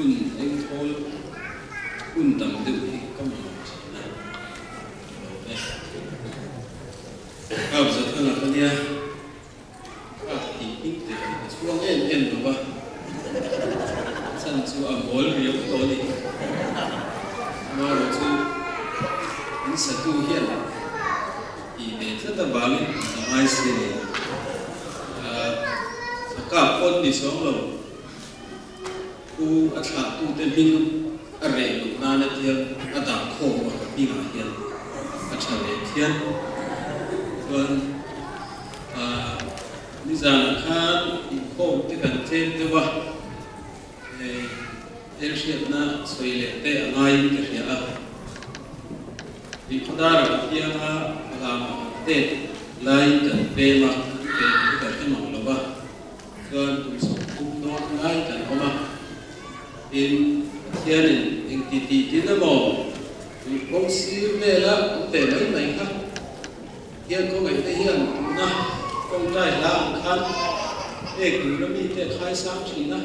un eng thol un tam du hi kam na ab za thana khania a ti ping te chuang en lo ba san chu a bol ri to ni ma ro chu in sa tu hian i de cha ta ba ni ai se ni ka pon ni song lo u atha tu te bing a re lu na na tian a da kho wa ka pi nga hian a tha le thian tuan ni za na khan i kho te kan chen te wa el shiat na soi le te angai ke ria a i khoda ra pia nga la ma te lai kan pe ma ke ka te ma lo ba tuan tu so tu no lai kan ko ma in thiên in titi tin na mo công sư về là để mấy mấy khác hiện có mấy cái hiện na công trai làm khăn để cứ nó bị để khai sáng chỉ na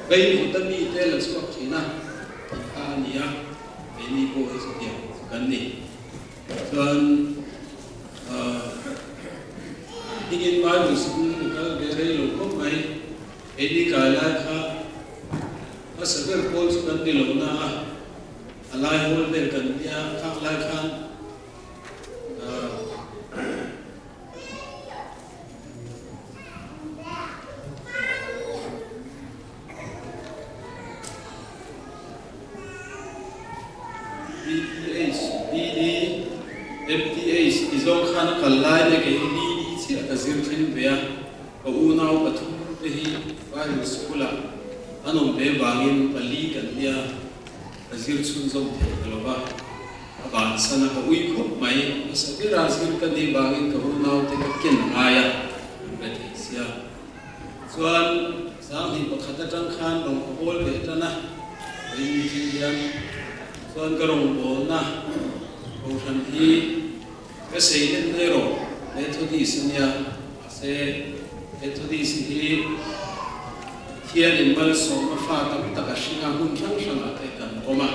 gây một tâm bị để là suốt chỉ na anh nhá bên đi cô ấy sẽ hiểu cần gì còn đi in bài một số cái cái lục có mấy bên đi cái lại khác sever calls kan dilona alai hol ber kan dia khak lai khan FTH izong khan kalai ne ke di chi akazir thin bia ko unau pathu te hi virus kula anom be bangin pali kan dia azir chun zom the kalova aban sana ka ui khop mai sabi razir ka di bangin ka hunau te ka ken aya beti sia chuan sam hi pakhata tang khan rong bol be tana ri ji yan chuan ka rong bol na ko than hi ka sei den ne ro le thodi sania se le thodi si hi thiên in mal so ma fa ta ta ka shinga hun chang chang a te kan oma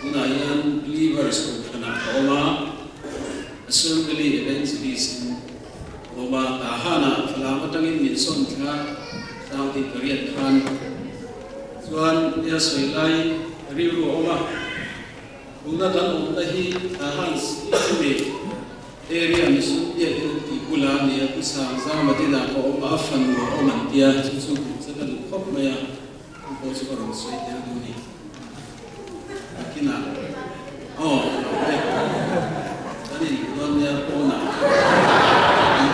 una yan believers ko kana oma assembly evangelists oma ta hana fala ma tangin min son tha tang ti kariat khan chuan ya soi lai ri ru oma una dan om ta hi ta han si area mi su ye ti kula ni a sa za ma ti na ko oma fan ro oman tia chu chu kan khop maya ko chu ron soi te du ni akina tani non ya ona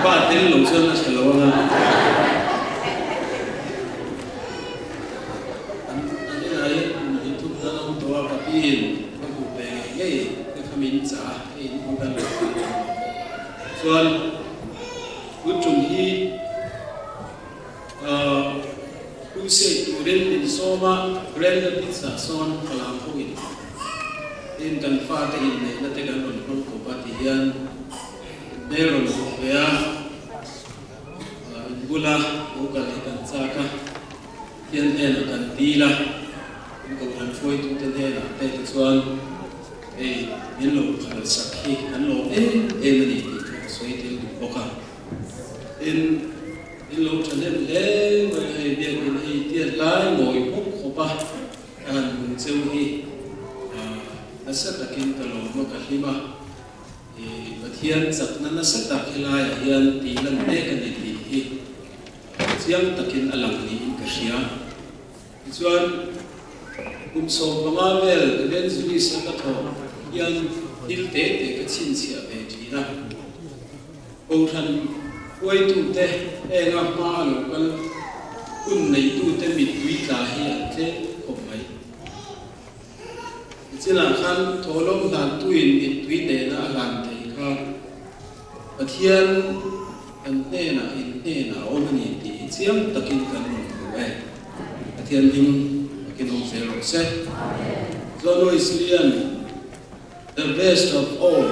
ba tel lo chen na chalo na ani ai ni tu da no to pa pin ko ku pe ye ke khamin cha in ko dan chuan ku chung hi tu se tu ren in soma brand pizza son kalam ko in kan fa te in ne na te kan ron ko pa ti hian neron ko ya bula ko kan cha ka hian en kan tila ko kan foi tu te ne na te chuan in lo khal sakhi kan lo en ni ti soi te ko ka in lo chanem le mai hai biak in hi tiat lai ngoi phok khopa an cheu hi asat takin kalo mo ka hima pathian sakna na sata khilai hian ti lan te kan ni ti hi chiang takin alang ni in ka sia chuan so panga vel eventually sa ka tho hian il te ka chin chia ve ti na o than quay tu te nga ma lo kan kun nei tu te mi tui ta hi te ko mai chila khan tholom dan tu in mi tui ne na alan te kha pathian an ne na in ne na o ni ti chiam takin kan ko ai pathian ding takin o se ro se zono islian the best of all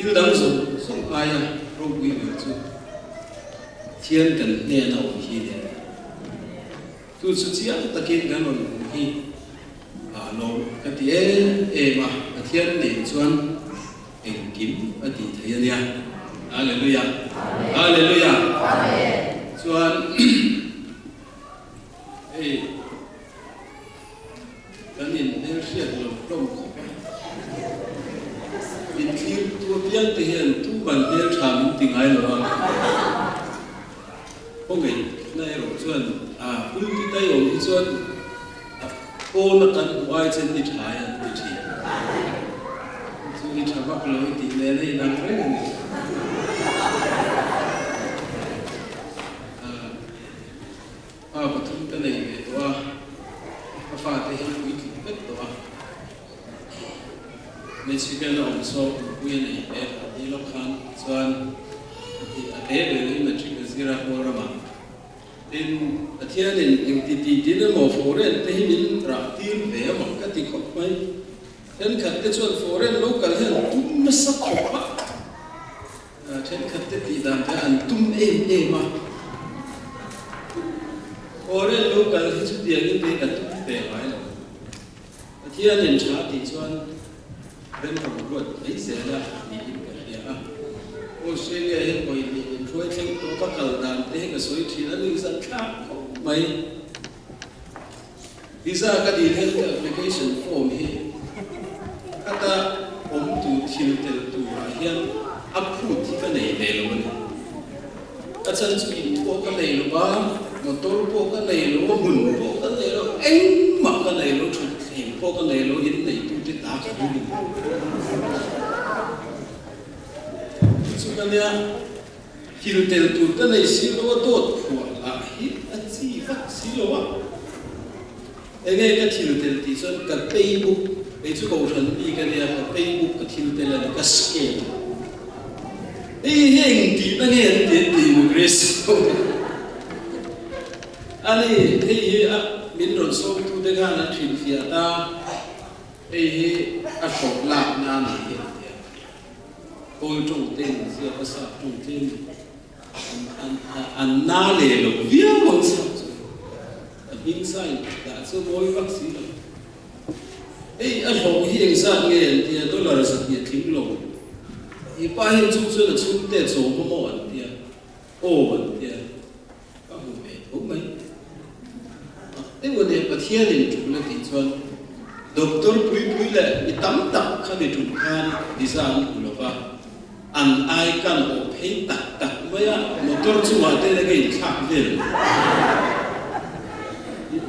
yêu đắng rồi sống ai à rồi quý vị chú thiên cần nghe nào khi đấy tu su chia ta kin gan on hi lo ka ti mà thiên này chuan em kim ati thầy nia hallelujah hallelujah chuan kan in ne riat lo plom ko in thir tu pian te hian tu ban hel tham ting ai lo ko ngai nai ro chuan pul ti tai om chuan ko na kan wai chen ti thai an ti thi chu ni thabak lo ti le nei nang re ni pathum ta nei ve to fa te hi wi ti pet to Mexican also we nei ni lo khan chuan ti ate le ni na chi zira ko rama in athian in ti mo foreign te hin ra tir ve ma ka ti khop mai then khat te chuan foreign local hen tum na sa khop then khat te ti dan ta an tum ma foreign local hi chu ti ani te ka tum te mai lo athian in cha ti chuan ben ro ro ai se la ni ka ya Australia hen ko ni trôi theo tổ các cầu đàn thế cái suối thì nó lưu dẫn khác mấy visa cái đi theo cái application form hi kata tu thiêu tel tu hian approve thì cái này để luôn cái chân chỉ bộ cái này luôn ba motor bộ cái này luôn hùn bộ cái này luôn anh mặc cái này luôn chụp hình bộ cái này luôn hiện này tu chỉ ta cái gì số cái này Hiru tel tu ta nei silo dot khua la hi a chi vak silo wa enge ka hiru tel ti son ka Facebook ei chu ko than bi ka nia ka Facebook ka hiru tel la ka scam ei heng ti na nge ti grace ani ei a min ron so tu de ga na thin fia ta ei a khop la na ni he ôi trong tên xưa có sao trong tên anh na lệ lộc vía bằng sao rồi hình sai đã số mối bác sĩ rồi ấy anh học hiện ra nghe thì tôi là rất nhiệt tình lòng thì ba hiện chung là chung tên số có một vấn đề vấn đề các bộ về đúng mấy cái vấn đề mà thiên linh chúng là tình xuân doctor pui lệ bị tắm tập khá để chúng khan đi ra anh của nó an ai kan o phei tak maya motor chu ma te le ge khak ve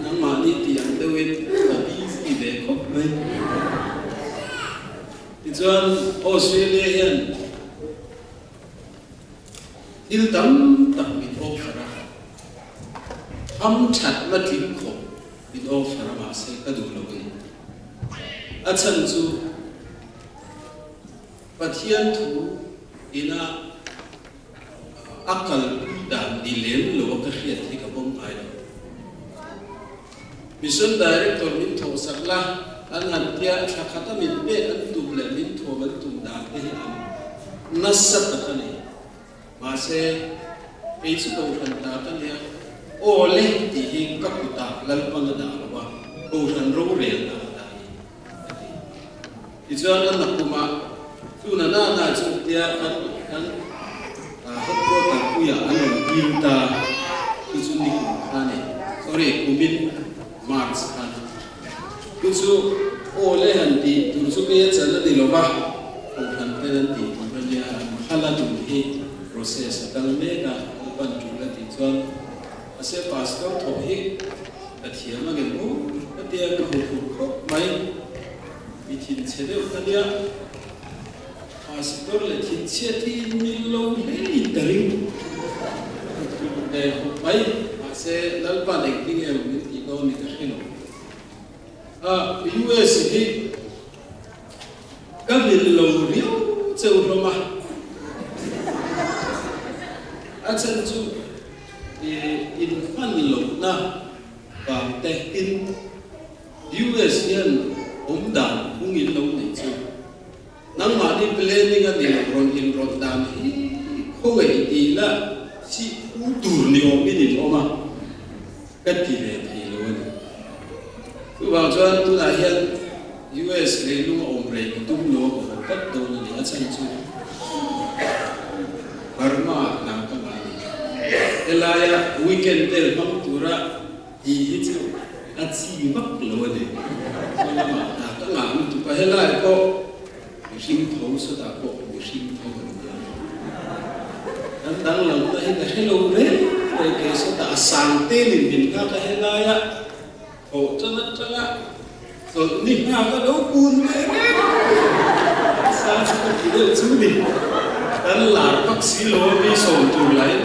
nang ma ni ti ang de wen ka bi si de khop mai ti chuan Australia hian il tam tak mi offer am chat ma ti khop bi offer ma se ka du lo ge a chan chu pathian thu ina akal dan dilem lo ka khiat hi ka bom ai lo mission director min tho sakla an han tia thakata min be an tu le min tho ban tu da pe am nasat ka ne ma se ei chu ko than ta ta ne o le ti hi ka ku ta lal pang da lo wa ko than ro re da da ti chuan an nakuma tu na chu tia kan hot ko ta ku ya an bil ta ku chu ni ka ne sorry kumin marks kan ku chu o le han ti tu chu ke chala di lo ba ko han te nan ti ba ya hala tu hi process tal me ka ban tu la ti chuan ase pastor tho hi a thiam ma ge mu a tia ka hu mai bi thin che de ka dia pastor le thin che ti mi lo le interim de mai ase dal pa de ti ge mi ti ko ni ka khino US hi ka mi lo rio cheu ro ma a chen chu in fan lo na ba te in US yan dan hung in lo nei chu nang ma ni planning a ni ron in ron dan hi ko ngai ti la si u tur ni o mi ni o ma cái tỷ lệ thì luôn cứ bảo cho tôi là hiện US lấy lúc ông rể cái tung lúa của tất đâu là để chân chú Burma làm cái này cái là weekend để mong tôi ra gì hết chứ ăn gì mất luôn đấy cho nên mà các ngành tụi cái là có sinh thấu số ta có sinh thấu đang làm cái này hello đấy cái số ta sang tên mình cái là ồ chân á rồi đi nào có đấu buồn đấy sao chúng ta chỉ được chú đi đang là bác sĩ lô đi sổ chủ lấy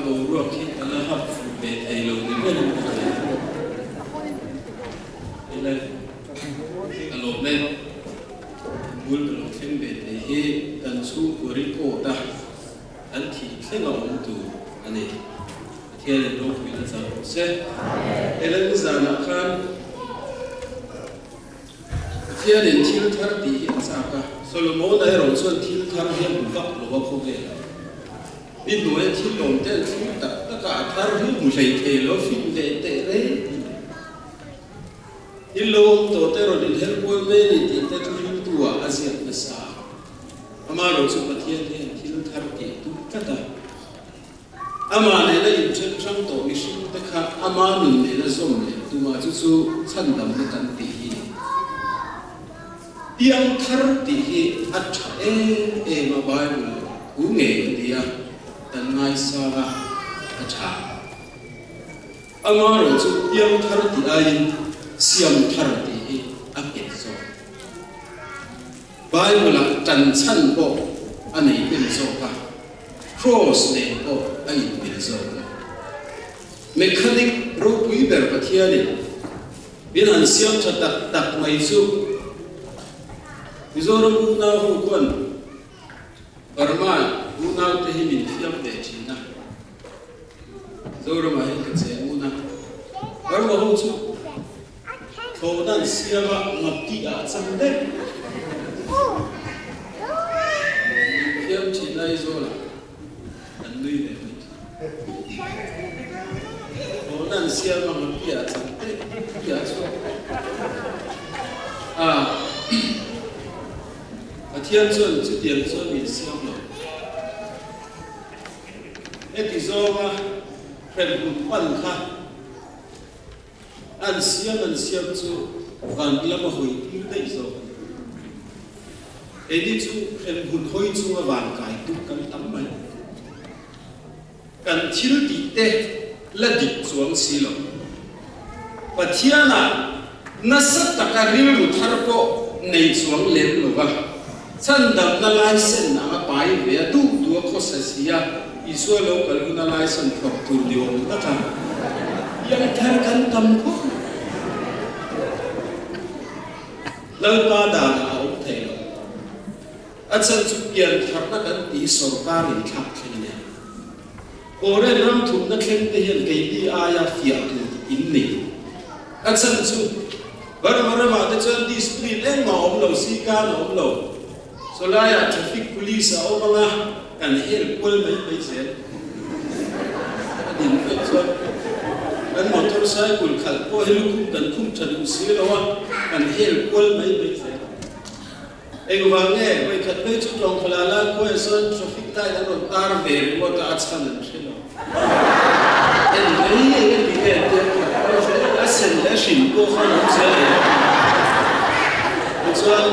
bố rồi khi nó học về thầy lô đến bên đây là lộp lên muốn được xem về thầy hệ tần số của rico ta anh thì sẽ là ông tù anh ấy thiên là đâu phải là sao sẽ đây là cái dạng nào khác thiên đến thiên thar thì hiện sao cả Solomon này rồi xuân thiên thar hiện một góc lỗ không về đi đuổi thiên lồng tên thiên tất cả thar hiện một dây thề lỗ phim về tệ đấy thiên lồng tổ tê rồi đến hết cuối về thì tê thiên tua Asia là sao ama rồi xuân thiên thiên thar thì tu tất cả ama này là những chuyện trong tổ cái sự tất cả ama mình này là giống này tu mà chú chân đầm cái chân tỉ tiếng thar tỉ at mà Bible cú nghề thì tận ngày sau là at ama rồi chú tiếng thar tỉ ai xiêm thar tỉ áp dụng Bible là trần chân bộ anh ấy bên số cả cross này có ai biết rồi mechanic rope weaver bắt here đi biến hành xiêm cho đặt máy chú ví dụ như u nào hữu quân Burma u nào thì mình phiếm để chỉ na rồi mà hiện cái u nào Burma hữu chú thổ đàn xiêm ngập kỹ chẳng đấy phiếm chỉ này rồi là nuôi để mình nên xem mà mình kia chẳng thế kia số thiên xuân chứ tiền xuân mình xem rồi episode mà phần cũng quan khá anh xem chú còn là một hồi tiếng đấy rồi đi chú phần hụt hồi chú mà vàng cái tu cần tắm mấy cần thiếu đi tê là đi xuống xí lọ và thiên à nó sắp tất cả riêng một thar bộ này xuống lên rồi vâng chân đập nó lại sen nó bài về tu tu có sẽ xí à Israel lâu cái nó lại sen thuộc tu điều đó cả yang thar cần tâm có lâu ba đà là ông thầy rồi anh chân chụp tiền thar nó cần tí sổ ta liền khắp thế này ore ram thum na khen te hian ke ti aya fia tu in ni action chu bar ma te chan discipline en ma om lo si ka no om lo so la ya traffic police a o banga kan hel kol mai se din fe so an motorcycle khal ko helu kum kan kum thadu si lo wa kan hel kol mai se ego wange koi khat pe chu tong khala la ko son traffic light an tar ve ko ta achan an shelo en nei en di ke te asen la shin ko khan se chuan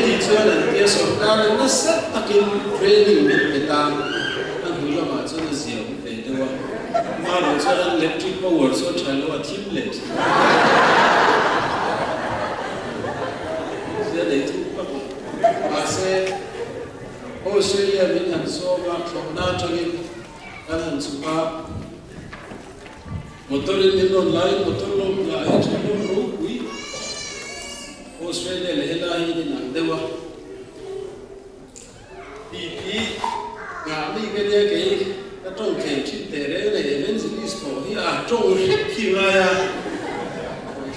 di chuan an tia sarkar na sat takin training mit petam an hula ma chuan zia ve dewa ma ro chuan electric power so thalo a thim let Australia min han so ba thona changin kan han suba motor in non lai motor lo la he chalo ro ui Australia le hela hi ni nang dewa pi nga mi ke ne ke ka tong ke chi te re le evangelist ko hi a tong ri ki ma ya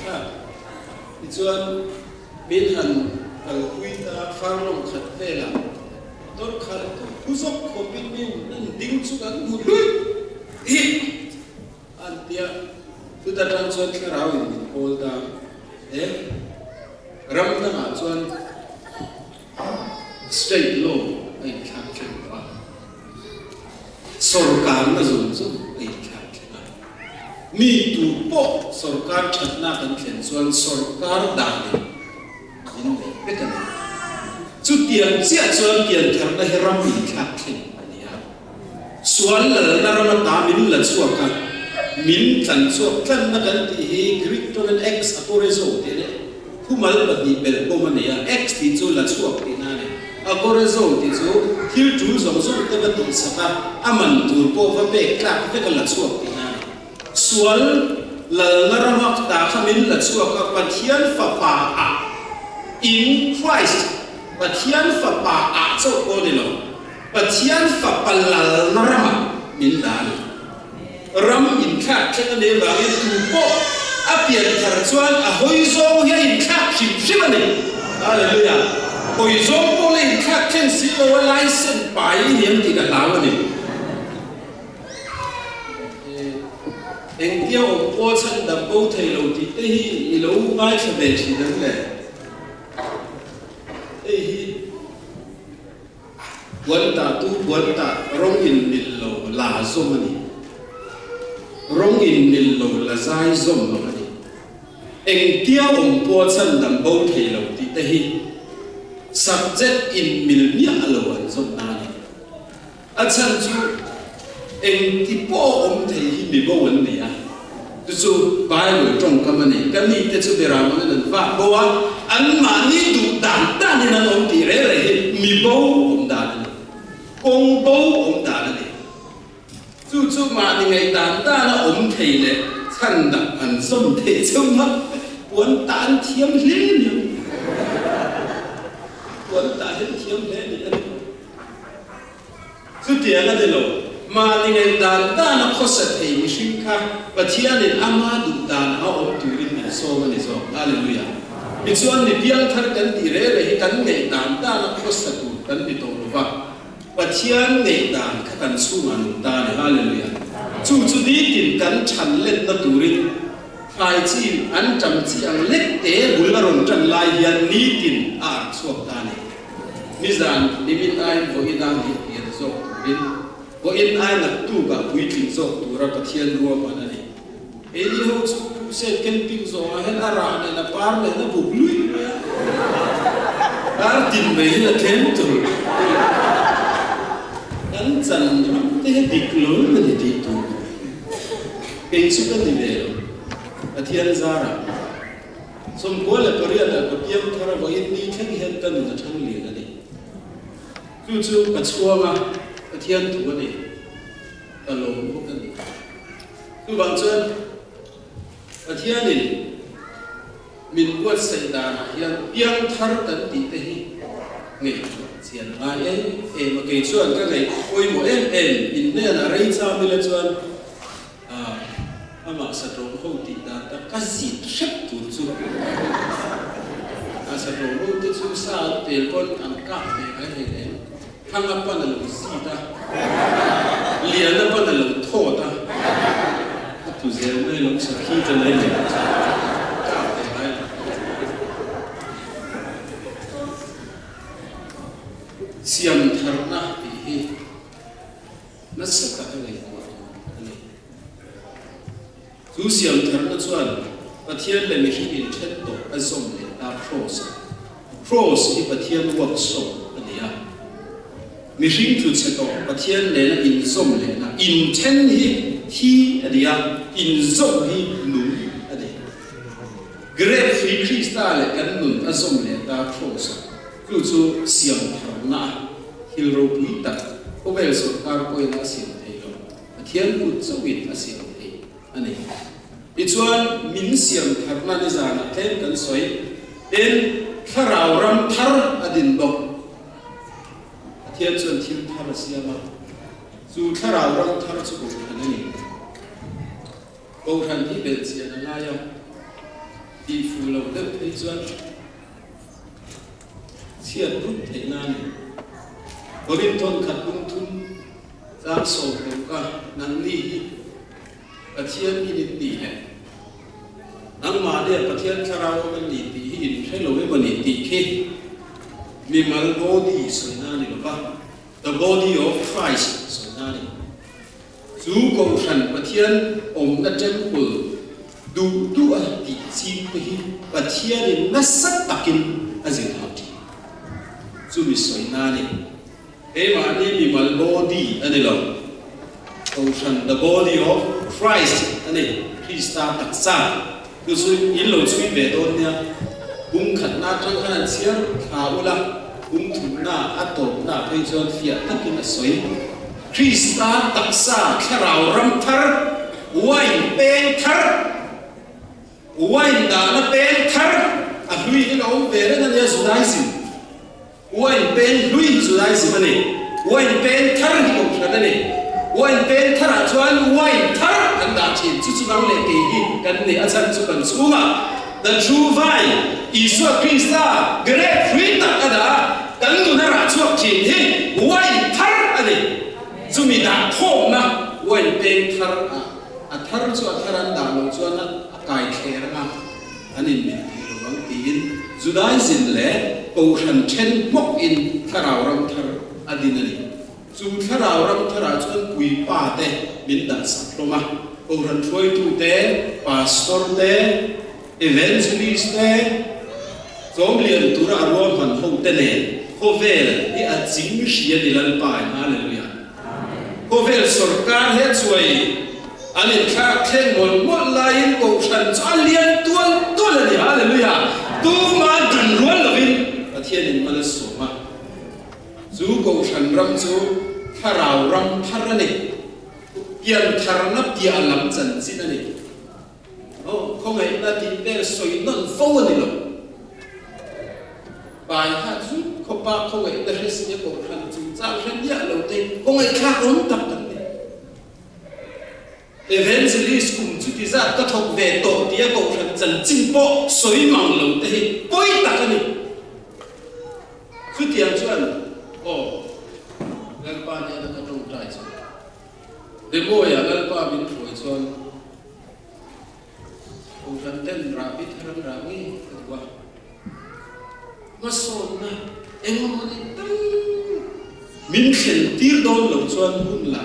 ha chuan min han al kuita farlong khat vela tor khal ku sok ko bin min ding chu kan mu lui ta trang chuan thla rau in pol ta ram ta nga chuan straight law ai thak chen wa sarkar na zum zum ai thak chen mi tu po sarkar thatna kan thlen chuan sarkar da in le pekan chu tiang chia chuan tian thar na heram mi thak chen ania sual la na ram ta min la chuaka min tlan chuak tlan na kan ti hi krypton x aporezo te ne humal pati bel bomania x ti chu la chuak ti na ne aporezo ti chu thil tu zong zong te ba tu saka aman tur po va pe klak te ka la chuak ti na ne sual la na ram ta khamin la chuak ka pathian fa pa a in Christ pathian fa pa a cho ko ni lo pathian fa palal na ram min dan ram in khat chen ne wa in tu po a pian thar chuan a hoi zo he in khat shim shim ne hallelujah hoi zo po le in khat chen si lo license pai niam ti ka law ne eng dia o po chan da po thai lo ti te hi i lo mai sa be chi dan le buat tak rong in nilo la zom ni rong in nilo la zai zom lo ni eng tia po chan dam bo thei lo ti te hi subject in mil nia lo an zom na ni a chan chu eng ti po thei hi mi bo wan ni a chu Bible trong ka mani ka ni te chu bera ma nan va bo a an ma ni du dan dan ni na om ti re re mi bo dan công bố ông ta là gì? Chú mà thì ngày đàn ta là ông thầy này thân đặc hẳn sông thầy sông mất quấn tán thiếm lé nhiều quấn tán thiếm lé nhiều chú tiền là gì lộ mà thì ngày đàn ta là có sự thầy mình sinh khác và thiên nên ama đủ đàn áo ông turin mình so mà này so hallelujah mình so anh đi biang thar cần đi rẻ rồi cần ngày đàn ta là có sự tu cần đi tổ lo pathian nei dan ka kan chunga nu ta ne hallelujah chu ni tin kan chan let na turin khai chi an cham chi ang let te bulla ron chan lai hian ni tin a chuak ta ne ni zan ni min ai vo inang hi tir zo turin vo in ai na tu ba pui tin zo tura pathian ruwa ma na ni e ni ho chu set ken ping zo a hen ara ne na par le na bu lui ar tin me la ken tu anh chân thế địch lớn mà thì đi tu, cái số cái gì vậy? ở thiên gia ra, xong cuối là bữa là có tiêm thara với đi thằng hiện tân là thằng liền là đi, chú cái xua mà ở thiên tu cái này, ở lồng cũng cái này, chú bằng chân ở thiên này mình quất xây đàn hiện tiêm thara tận đi thế nghề xiên ai em mà kể chuyện cái này ôi mỗi em in đây là rây sao bây giờ chuyện mà sát rồng không tị đàn ta cái gì rất tụt xuống sát rồng không tị xuống sao tiền con ăn cắp về cái này đấy thằng apa là lồng gì ta liền apa là lồng thô ta tụi giờ này lồng saki cho nên siam tharna ti hi na saka ngai ani chu siam tharna chuan pathian le mi in then to azom le ta cross hi pathian workshop ania mi hring thu che to pathian le na in zom le na in then hi ania in zom hi nu ani great free krista le kan nun azom le ta cross chú siam thằng hil ro pui tak ko bel so kar ko ina siam thei lo thian ku chuwit a siam thei ani i chuan min siam tharna ni zana tlem kan soi en tharau ram thar adin bok thian chuan thil thar siama chu tharau ram thar chu ko ani ko than hi bel sian la ya ti fu lo de thei chuan siat rut thei na ni Orin ton khat bung thun giang so ka nan ni pathian ni ni he mà đi ở thiên cha rau cái gì thì hiện thấy lối bên này thì khi mình mal body soi na đi lo the body of Christ soi na đi chú cầu thần và thiên ông đã chân của đủ đủ ở địa chỉ cái và thiên thì nó sắp takin ở dưới thảo thì chú bị soi na đi cái mà đi mình mal body ở đây lo cầu thần the body of Christ ở đây Christa đặc sa cứ suy in lâu suy về đôi nha bung khát na trăng khăn xiên khảo la bung thùng na atom na bây giờ phía tất cả là soi Christa đặc sa khai rào ram thar wine pen thar wine đã nó pen thar à lui cái ông về đó là Judaism wine pen lui Judaism này wine pen thar thì cũng là này wine pen thar à chuan wine thar anh đã chỉ chút năng lệ kỳ cái này anh sang chút cần xuống à the true vine Isu Christa great fruit ada kan tu na ra chuak chin he wine thar ani zumi da thom na wine pen thar a thar chu a tharan da lo chuan na kai kher na ani mi wang tin Judaism le ocean chen mok in tharau ram thar adinani chu tharau ram thara chuan pui pa te min da sak loma oran throi tu te pastor te evangelist te zom lian tura arwam han ho te ne ho vel hi a ching ria ni lal pai hallelujah ho vel sarkar he chuai anin kha khen mol mol lain ko than chan lian tuan tuan ni hallelujah tu ma dan rual lovin pathian in mal so ma zu ko than ram chu tharau ram thar ni pian thar na pia lam chan sin ani không ai na tin để soi non phô ni lo bài hát rút không ba không ai để hết sự cổ phần chúng ta rất nhẹ đầu tiên không ai khác ổn tập tận này evangelist cùng chú tí ra các học về tổ tía cổ phần dần chinh bộ soi mỏng đầu tiên bôi tạc cái này chú tiền chuẩn lần ba này là các đồng trại rồi để mua ya lần ba mình phổi chuẩn orang ten rapi terang rangi kedua masona engom ni min khen tir don lo chuan hun la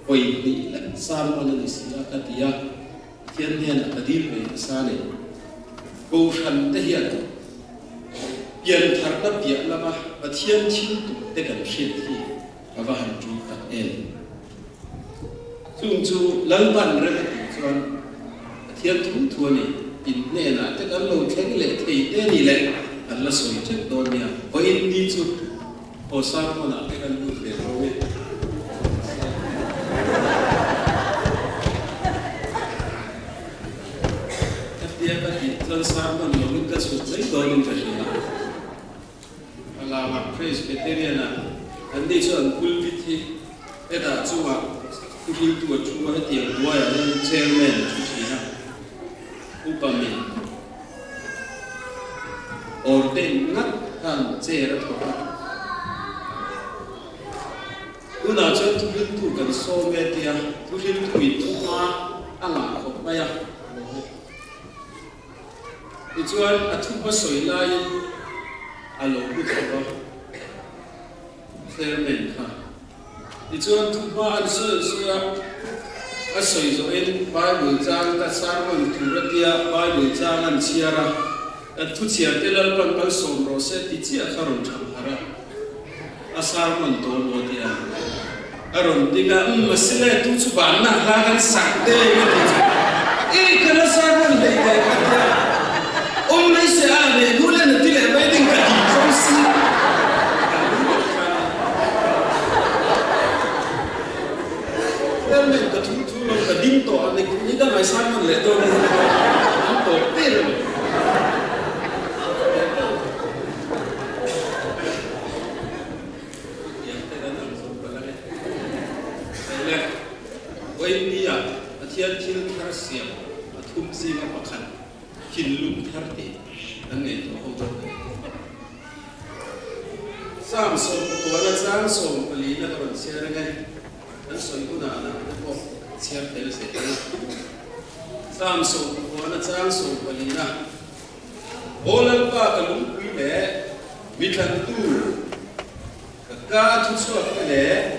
oi ni la sam on ni sia ka tia thian hian adil ve sa ne ko khan te hian pian thar na pia lama pathian thin tu te kan hriat hi ava han tu tak el chung chu lalban re chuan thiên thúng thua này in nè là tất cả lâu thế lệ thì thế này lệ anh là soi chết đồn nha có in đi chút hồ sa mà là tất cả lâu thế rồi tất nhiên cái gì dân sa mà nó mình cái số giấy đồn mình phải làm là Presbyterian à anh đi cho anh pulpit thì cái đó chú à chú đi tu chú cái tiền của anh chairman chú chỉ ha upami orden ngắt han che ra thoa una cho tu hin tu kan so me tia tu hin tu mi tu ma anga ko ma ya ichuan athu pa soi lai alo bu thawa sermen kha ichuan tu ma an so a soi zo in Bible chang ta sermon thura tia Bible chang an chiara a thu chia te lal pan pal som ro se ti chia kharon tham hara a sermon to lo tia aron diga masile tu chu ban na la kan sak de e kana sermon de ka tia mai se a ne gule na tile bai ding ka di khosi men ka thu lo ka dim to ane ni da mai sang man le to ne am to te lo ya te da na so ba la ne le oi ni ya athian thil thar siam athum si ma pakhan kin lum thar te an ne to ho to sam so ko la sang so pali na ron sia ra ngai an soi ku na na ko sia tel se sam so ko nó trang số bali na olan pa kalung quy lệ mi thần tu cả thu suốt cái lệ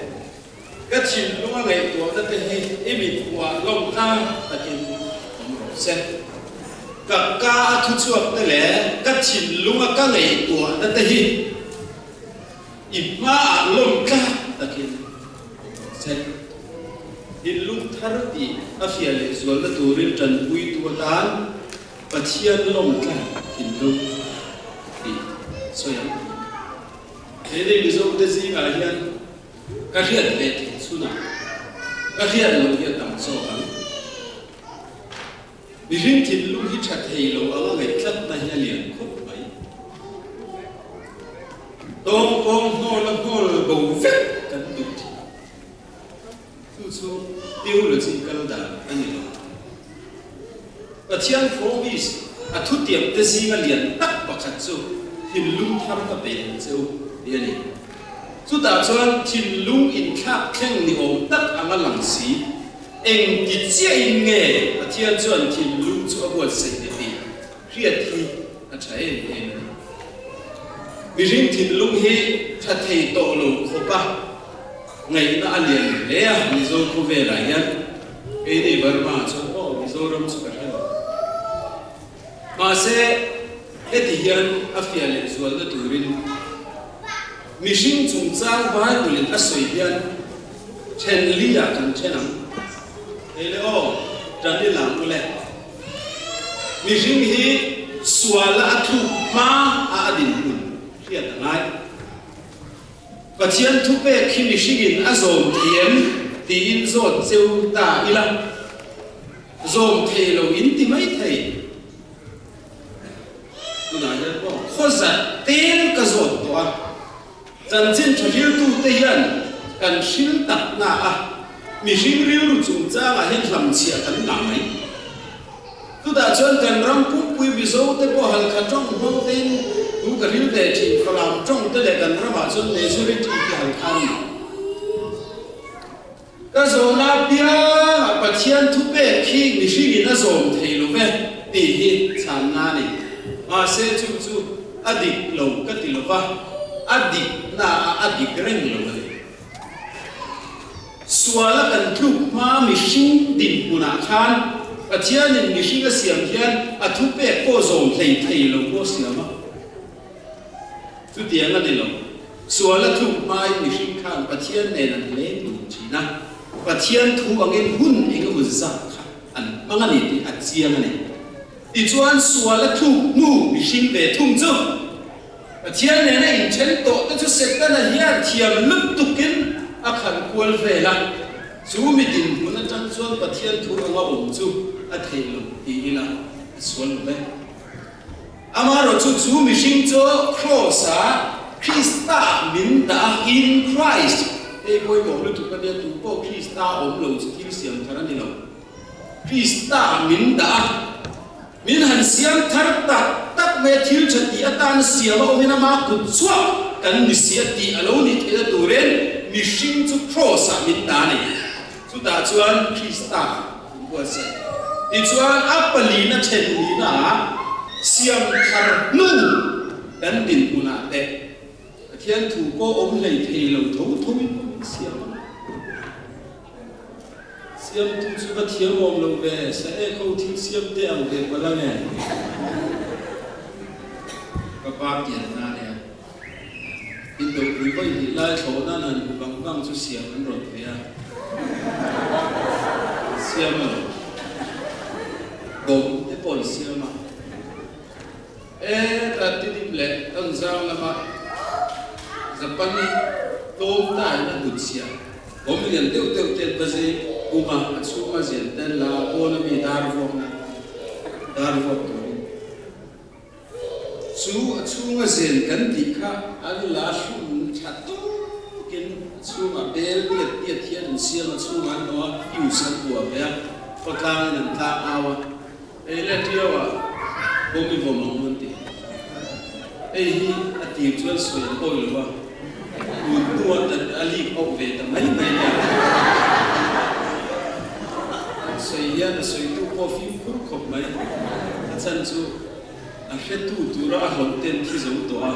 cái chim lúc ngày tuổi đó thì em qua long ta ta kiến không rõ xem cả thu suốt cái lệ cái chim lúc cái ngày tuổi đó thì im ma long ta ta kiến xem in lúc thar đi afia lệ rồi là tu rin trần quy tu tan và chiên long ta in lúc đi xoay thế thì ví dụ cái gì cả hiện các hiện về thì su nào các hiện là hiện tầm số lắm vì riêng thì lúc khi chặt hay lâu ở ngày chất này nhà liền khúc mấy đông con hồ là bầu vét cần đục su tiêu là gì cần đã anh hiểu và thiên phố vi thu tiệm cái gì mà liền tắc bạc chặt su thì lúc tham các bên su đi này chú ta cho thiên lung in khắp khen ni ôm tất anh làm gì em chỉ chơi nghề thiên cho thiên lung cho buồn xây đi riết thì chạy em vì riêng thiên lung hi thật thầy tổ lục khổ ba ngày nó ăn liền lẽ vì do cô về lại nhân cái này vẫn mà cho ô vì do râm cho cái mà sẽ cái thì hiện afia lệ rồi đó tụi mình Mishing chung trang vai của linh asoi hiền chen lia kan chen ang ele o dan đi làm ule Mishing hi suala atu ma adin hun hiền ngai và chiên thu pe khi Mishing in azom thiếm thì in zot zeu ta ilang zom thề lo in ti mấy thầy tu nói thế có khó giật tên cái zot đó dân trên cho riêng tu tây hiền cần xin tập na mi xin riêng chúng ta là hiện làm chuyện cần làm ấy tu đã chọn cần rong cũng quý ví dụ tới bỏ hàng khăn trong hông tên tu cần riêng để chỉ phải làm trong tới để cần ra bảo chọn để xử lý chỉ hàng khăn cái số na bia và thiên thu về khi mi xin đi nó dồn thì lúc về thì hiện sản na này mà sẽ chú adik lâu cái thì lâu adik na adik reng lo le suala kan thu ma mishing din puna khan athian in mishing a siam hian athu pe ko zom thei lo ko siama tu tiang na dilo suala thu mai mishing khan athian ne nan le tu china athian thu angin hun eng u za an mangani ti achiang ne ti chuan suala thu nu mishing ve thung chu thiên này này trên tổ ta cho xét ta là hiền thiềm lúc tục kiến khẩn quên về là chú mi tin muốn anh chăm xuân và thiên thu ở ngõ ủng chú thầy lục ý là xuân về ama rồi chú mi sinh cho cross Christa min đã in Christ đây bôi mỏ lúc tụi cái tụi cô Christa ôm lâu chú thiên xiêm thằng này lâu Christa min đã min hàn xiêm thằng tắc mẹ thiếu chân đi tan xiêm ông mình mà cụt xóa cần mi xiêm đi alo ni thế là tụi ren mi sinh cho cross min đã này chú ta chuan Christa bữa sẽ đi chuan apali na chen ni na xiêm thằng nu dan din kuna te thiên thủ cô ôm lấy thì lâu thấu thấu xiêm xiêm tu chú bắt thiếu ôm lâu về sẽ không thiếu xiêm tiền về qua lăng này các ba tiền na này in đầu quý vậy thì lai thấu na là bằng chú xiêm vẫn rồi về xiêm mà gồm cái bồn xiêm mà ta tiếp lệ tân giao là mà Japan tôm tai na bụt xia, hôm liền tiêu tiền cái gì cũng mà số mà diện tên là bốn mươi đar vong số mà diện cần đi cả anh là số chặt tu kiến số mà bel tiệt thiên xia mà số mà nó yêu sân của bé phát lang nên ta ao ấy là điều hôm đi vào mong muốn đi ấy hi tiệt chuyên soi coi luôn ba tua tận ali ốc về tận mấy ngày nhà soi hian a soi tu coffee khur khop mai a chan chu a hret tu ra hon ten thi zo to a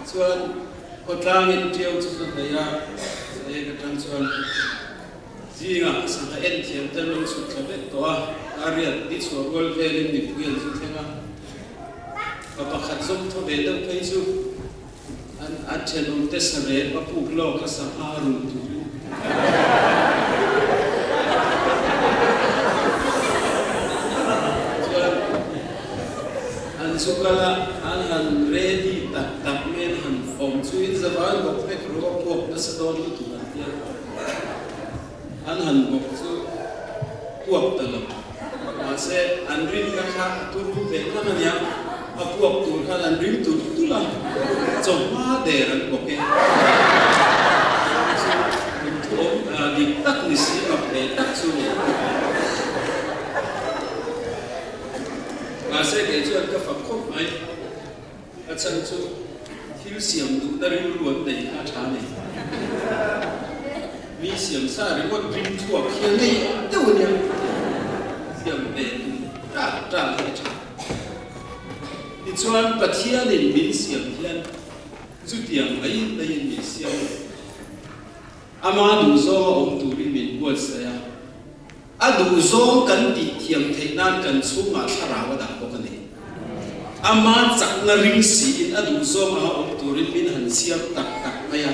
chuan ko tlang in tiau chu sa ya e ka tang chuan zinga sang en thiam tan lo chu thabe to a ariat di chu gol velin ni puel chu thenga pa pakhat zum tho be dang phei chu an chelum te sare pa puk lo ka sa aru tu an sukala an ready tak men han om chu in zaban bok pe ro pok na sa don tu an tia an han bok chu puak talam ma se an rin ka kha tu ru ve na na ya a puak tu kha an rin tu la chom ma de ran bok ke di tak ni si ap de tak chu ma se ke chu ka fa khop mai a chan chu thil siam du da rin ruan dei a tha nei mi siam sa ri wat rin thuak khian nei tu nia siam be ta ta le cha ni chuan pathian in min siam hian chu tiang ai dai ni siam ama du zo om tu ri min buat sa ya adu zo kan ti thiam theinan kan chunga thara wa da ko kan ni ama chak na ring si in adu zo ma om tu ri min han siam tak tak maya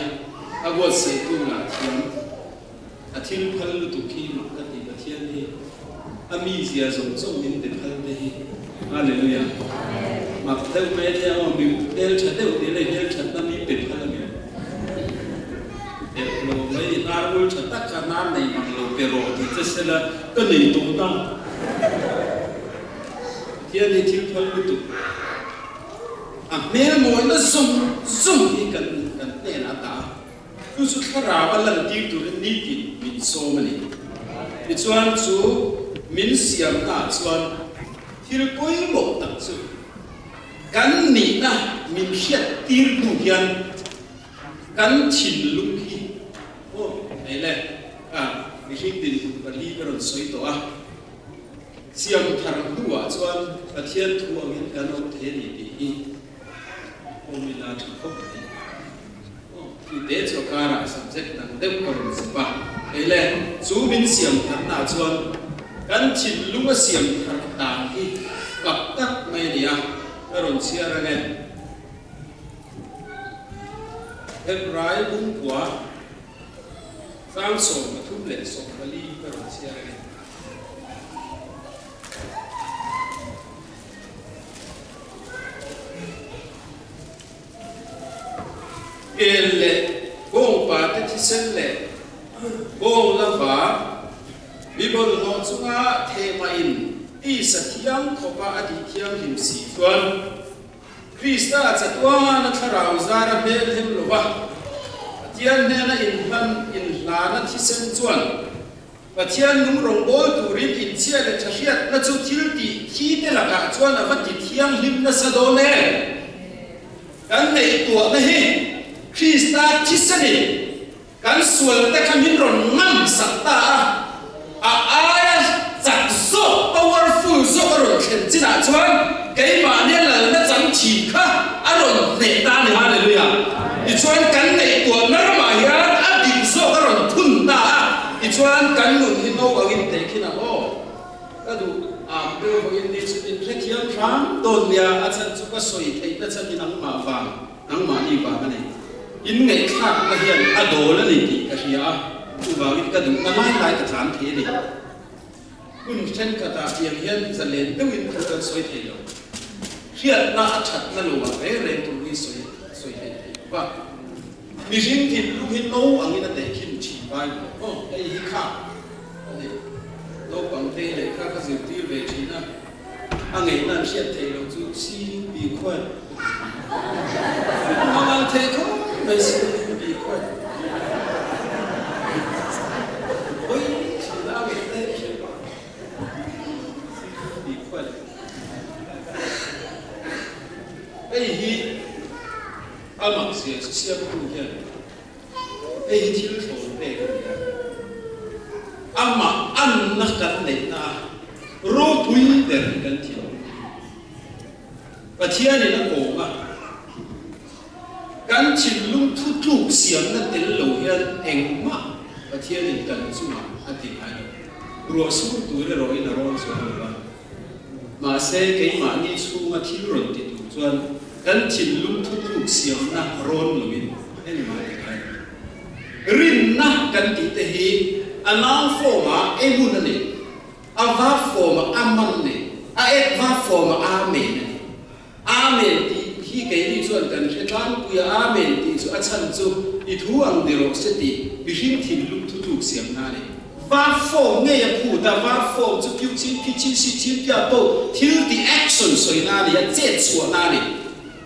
agwa se tu na thiam athil phal tu ki ma ka ti pathian ni ami zia zong zong min de phal de hi hallelujah ma thau me dia ma mi del cha deu de le del cha ta mi pe phal mi lo mai nar ul cha ta ka na nei mang lo pero ti che sela ka nei tu ta thiên ni thil phal tu a me mo na zum zum hi kan ne na ta tu su khara ba lan ti tu ni ti min so mani ti chuan chu min siam na chuan thil koi mo tak chu kan ni na min hiat tir tu hian kan thin lung hi o nei le mi hing din ba li ka ron soi to a siam thar duwa chuan pathian thu angin kan o the ni ti hi o mi la tha khop ni tu de cho kara subject nang dem ko ron sipa nei le chu min siam thar na chuan kan thin lung a siam thar ta hi kap tak mai nia ka ron sia ra nge Hebrai bung kwa sang so ma thu le so bali ka ron sia ra nge ele bong pa te thi sen le bong la ba bi bol no chunga the ma in i sathiam khopa adi thiam him si chuan Krista chatwa na tharau zara bel hem lova tian ne na in han in la na thi sen chuan pathian nung rong bol turin in chia le thriat na chu thil ti thi te la ka chuan avati thiam him na sa do ne kan nei tu na hi Krista thi sani kan sual te khamin ron ngam sakta a aya chak zo powerful zo ron khen china chuan cái mà nên là nó chẳng chỉ khá anh rồi để ta này hallelujah thì chuan cắn này của nó mà ya anh định số cái rồi thun ta thì chuan cắn nụ thì nó vào cái để khi nào cái đủ đưa vào cái này sự rất hiếm khám tôn ya anh sẽ chụp cái soi thấy nó sẽ đi nắng mà vàng nắng mà đi vào cái này in ngày khác cái hiện anh đồ là này thì cái gì chụp vào cái đủ cái lại cái thán thế nàyคุณเช่นกระตาเพียงเฮียนจะเล่นด้วยวินเขาจะสวยเที่ยวเฮียนน่าชัดนั่นหรอเรื่องตรงนี้สวยเที่ยวว่ามีสิ่งที่ลูกเห็นโน้อันนี้นั่นเด็กขินฉีไปโอ้ไอ้ฮิข้าอันนี้โลกบางทีเลยข้าก็สิ่งที่เวทีนะอันนี้นั่นเชียนเที่ยวจูซีบีควันบางทีเขาไม่ซีบีควันอามักเสียเสียบุญเฮียไอ้ที่เขาเด็กเนี่ย ama an na kan nei na ro pui der kan thiam pathian ni na ko ma kan chin lung thu thu siam na tel lo hian eng ma pathian ni kan chu ma ati ai ro su tu le ro in ro so ba ma se ke ma ni chu ma thil ron ti tu chuan kan chin lung thu thu siam na ron lo in en ma ai rin na kan ti te hi anang forma emun ne ava forma aman ne a et va forma amen amen ti hi ke ni chuan kan thlan ku ya amen ti chu a chan chu I thu ang dero se ti bi him thin lu thu thu siam na ne va form nge ya pu da va form chu kyu chin pi chin si chin pya to thil the action soi na ne ya che chu na ne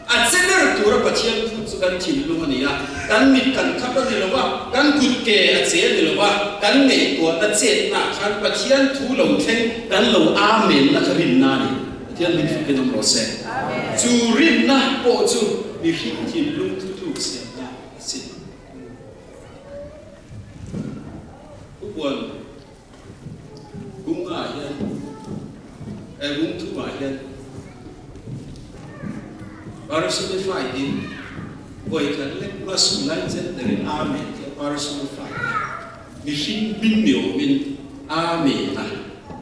a chener tu ra pathian thu chu kan thin lu ani ya kan mit kan khap ni lo wa kan kut ke a che ni lo wa kan nei to na che na khan pathian thu lo theng kan lo amen na kharin na ne pathian min fi ke nom ro se chu rin na po chu bi him thin lu thu thu siam na si buồn cũng ngại hen cũng thu ngại hen Parasol phải đi bởi cái lẽ mà sung lại rất là amen thì Parasol phải vì xin minh biểu mình amen à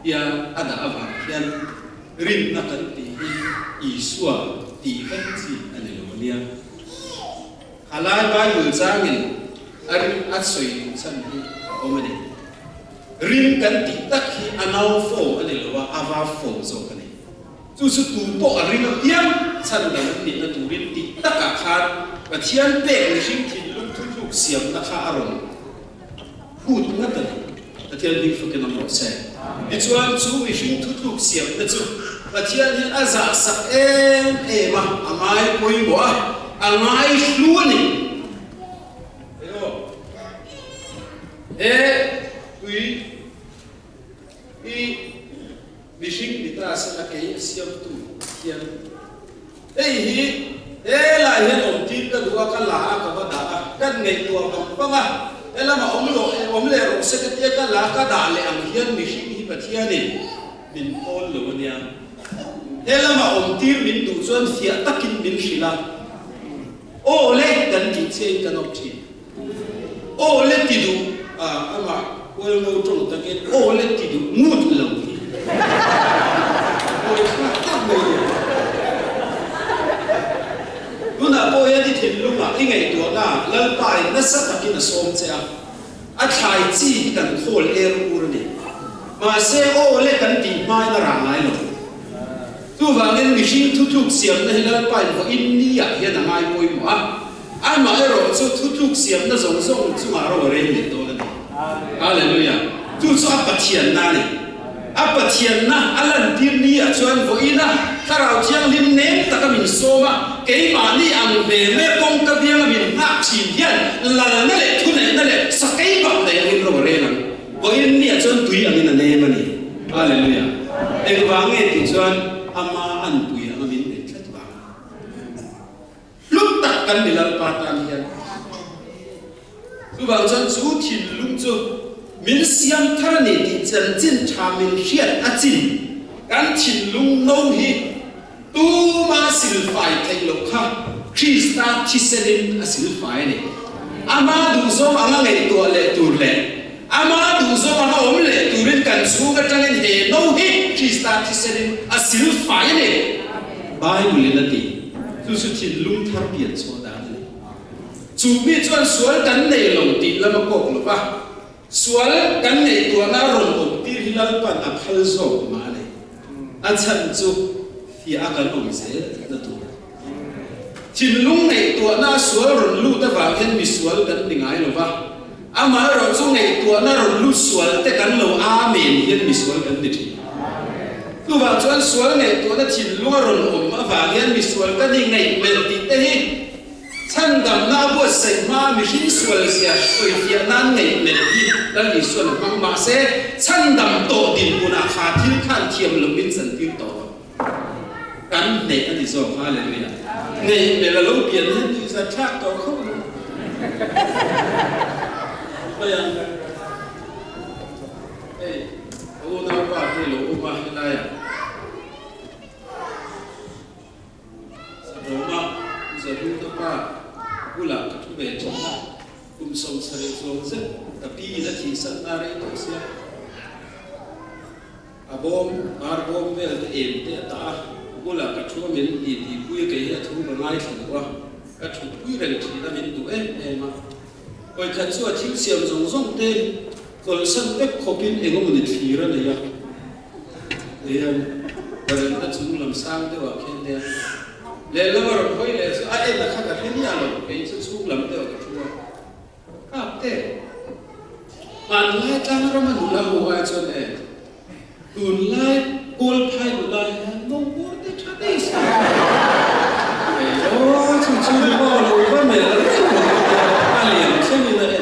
ya ada apa hen rin na kan ti Isua ti kan si ane lo nia halai Bible jangin arin atsoi san hi omani rin kan ti tak hi anau fo ane lo wa ava fo zo kan ni chu su tu po arin tiam chan da ni na tu rin ti tak ka khan pathian pe ni hing thin lu thu thu siam na kha aron put na ta pathian ni fu ke nam ro se ni chuan chu mi hing thu thu siam na chu pathian ni aza sa ma amai poi bo amai hlu ni Bishing bitra sa kay siyam tu yan hi la yan om tin ka duwa ka la ka ba da kan ngai tuwa ka pa ela ma om le ro se ka ka la ka da le ang hian bishing hi pathian ni min pol lo nia ela ma om tir min du chuan sia takin min shila o le kan ti che kan op thi o le ti du ama wal mo tong takin o le ti du mut lo Luna po ya di thil lunga ingai to na lal pai na sa takin na som cha a thai chi kan khol er ur ni ma se o le kan ti mai na ra ngai lo tu wangin mi hing thu thuk siam na hilal pai ko in ni ya ya na ngai poi mo a ma ro chu thu thuk siam na zong zong chu ma ro re ni to ni hallelujah tu chu a pathian na ni apa thian na alan dir ni a chuan voina tharau thiang lim nem takamin soma ke ma ni ang ve me kong ka biang min ngak chin hian lal na le thune na le sakai ba de rin ro re na voin ni a chuan tui ang na ne mani hallelujah eng wange ti chuan ama an tui ang min ne thlat ba luk tak kan dilal patan hian tu bang chuan chu thin lung chu min siam tharani ti chan chin tha min hiat a chin kan thin lung no hi tu ma sil fai thai lo kha Krista thiselin a sil fai ni ama du zo anga ngai to le tur le ama du zo anga om le turin kan su ga tangin he no hi Krista thiselin a sil fai ni Bible na ti tu su thin lung thar pian so da ni chu mi chuan sual kan nei lo ti lama kok lo ba sual kan nei to na ron ok ti hilal pan a khal zo ma ne a chan chu fi a kan om se na tu chin lung nei to na sual ron lu ta wa hen mi sual kan dingai lo ba ama ro chu nei to na ron lu sual te kan lo amen hen mi sual kan ti tu wa chuan sual nei to na chin lung ron om ma wa hen mi sual kan ni ngai mel ti te hi chan dam na bo sai ma mi hin sual sia soi fia nan nei mel hi dan ni sual mang ma se chan dam to din puna kha thil khan thiam lo min san tir to kan nei ani zo hallelujah nei me la lo pian ni sa thak to không ô nào ba cái lỗ mà hay là sao mà giờ chúng ta ba cú là các chú bé chúng ta cùng sống sài sống rất tapi là chỉ sẵn là đấy thôi xia bom về cái em thế ta cú là các chú mình thì cúi cái chú mà ngay thằng quá các chú cúi lên chỉ là mình tụi em mà coi các chú thiếu xiêm rong tên còn sân tết khopin em có một điểm phí ra này à thì rồi ta chúng làm sang thế vào khen đây lẽ là rồi coi lẽ em là khác cả thế này rồi cái chúng làm thế vào cái chú à thế mà lại trang ra mà đủ là hồ ai cho này đủ lại côn phai đủ lại nông bố thế chắc đấy sao vậy đó chúng đi vào rồi có mẹ là ta liền xem như là em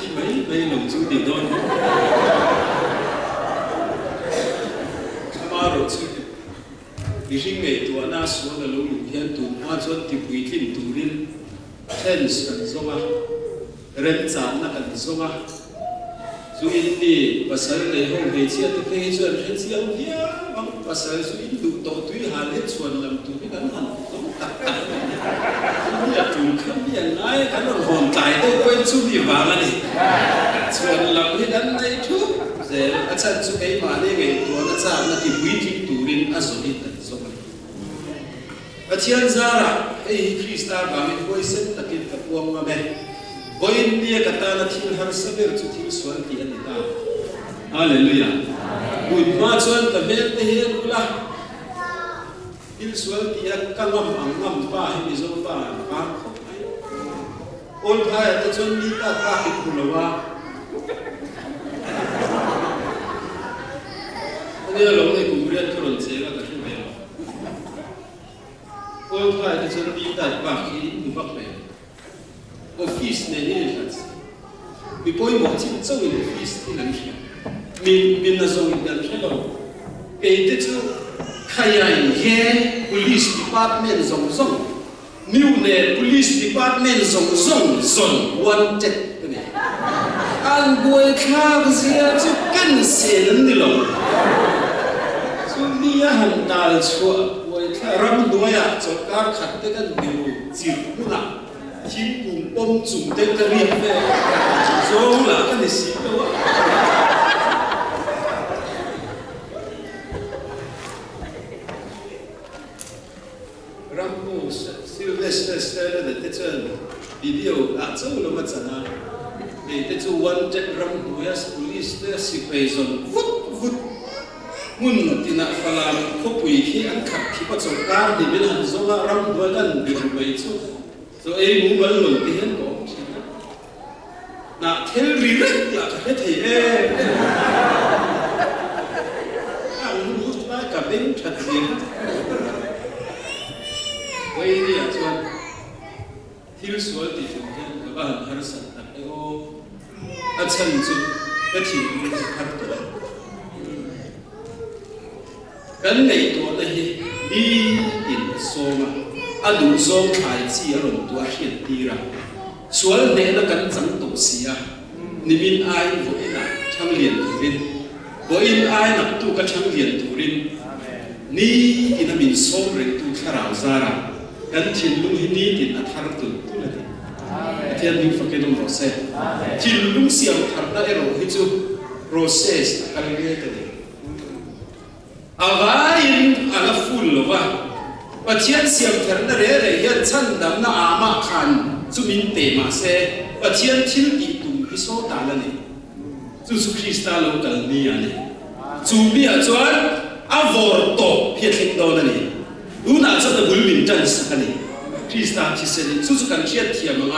chỉ mấy lồng chú tiền thôi mà rồi chú vì riêng ngày tuổi na số là lúc hiện tụ hoa cho thì quý thiên tụ liên ten cần giống à rèn chán là cần giống à chú in đi và sau này hôm về chia thì phải chuẩn hết chia kia bằng và sau chú in tụ tổ túi hà hết chuẩn làm tụ cái gắn hẳn giống tạc là chúng không biết nói cái nó hồn tài tôi quên chú bị vào là này chuẩn làm cái đắn này chú giờ anh chân chú cái mà này ngày tuổi nó chán là thì quý thiên tụ liên azot đi giống à thiên gia là cái Christa bảo mình coi xem ta kiến tập uông mà mẹ coi India cái ta là thiên har saber chú thiên xuân thì anh ta Hallelujah bùi ma xuân ta về thế hiện là thiên xuân thì anh căng ngầm pa hay bị giống pa không ai ôn thay ta xuân đi ta cái culo wa anh ấy lòng này cũng biết thôi rồi sẽ là cái chuyện này ôn thay ta xuân đi ta khi đi vắt về office này như thế này bị bôi một chiếc trong office thì làm gì mình là dùng nhận thế nào cái thế chứ khai anh nghe police department dùng new nè police department dùng wanted cái này anh bôi khác gì chứ cần xe lên đi lòng chứ đi hàng đào chua bôi khác ram đuôi à cho cả khát cái điều chịu cũng là chính cùng bom dùng tên cái riêng về rồi là cái này xí đâu ạ Rambo Sylvester Stallone để chân video đã châu là mất sản à để châu wanted Rambo yes police sĩ phải dùng vút mun thì nãy phải làm khóc quỷ khi ăn khắp khi bắt đầu cá thì biết hẳn do là Rambo lần bị bị chú rồi em muốn vẫn lồng tiếng của ông chị nè thế riết là cái thầy em anh muốn nói cả bên thật gì quay đi à chuan thiếu số thì chúng ta các bạn har sản tập ego anh chân chú cái chuyện mình har tuổi cái này tuổi này đi in số mà anh đủ số phải chỉ ở lần tuổi hiện đi ra số này là cần chẳng tổ xí à nimin ai với na chăng liền thủ rin với ai nạp tu cái chăng liền thủ rin ni thì nó mình số rồi tu khai rào ra raกันชินลุงฮินีติดอัฐารตุตุเลยเทียนมิฟะเกดมโรเซชินลุงเสียงทำได้เราฮิจูโรเซสอะไรเงี้ยกันอาวาอินอาลฟุลวะปัจเจียนเสียงทำได้เรื่อยๆชั้นดำน่าอามาคันจุมินเตมาเซปัจเจียนทิลติตุมฮิโซตาลนี่จูสุคริสตาโลกัลนี่อันนี้จูบีอาจวนอาวอร์โตเพียทิงโดนนี่ดูน่าจะเป็นบุญมินจันสักนี่คริสต์าที่เสด็จสุสุกันเชียร์ที่มังไง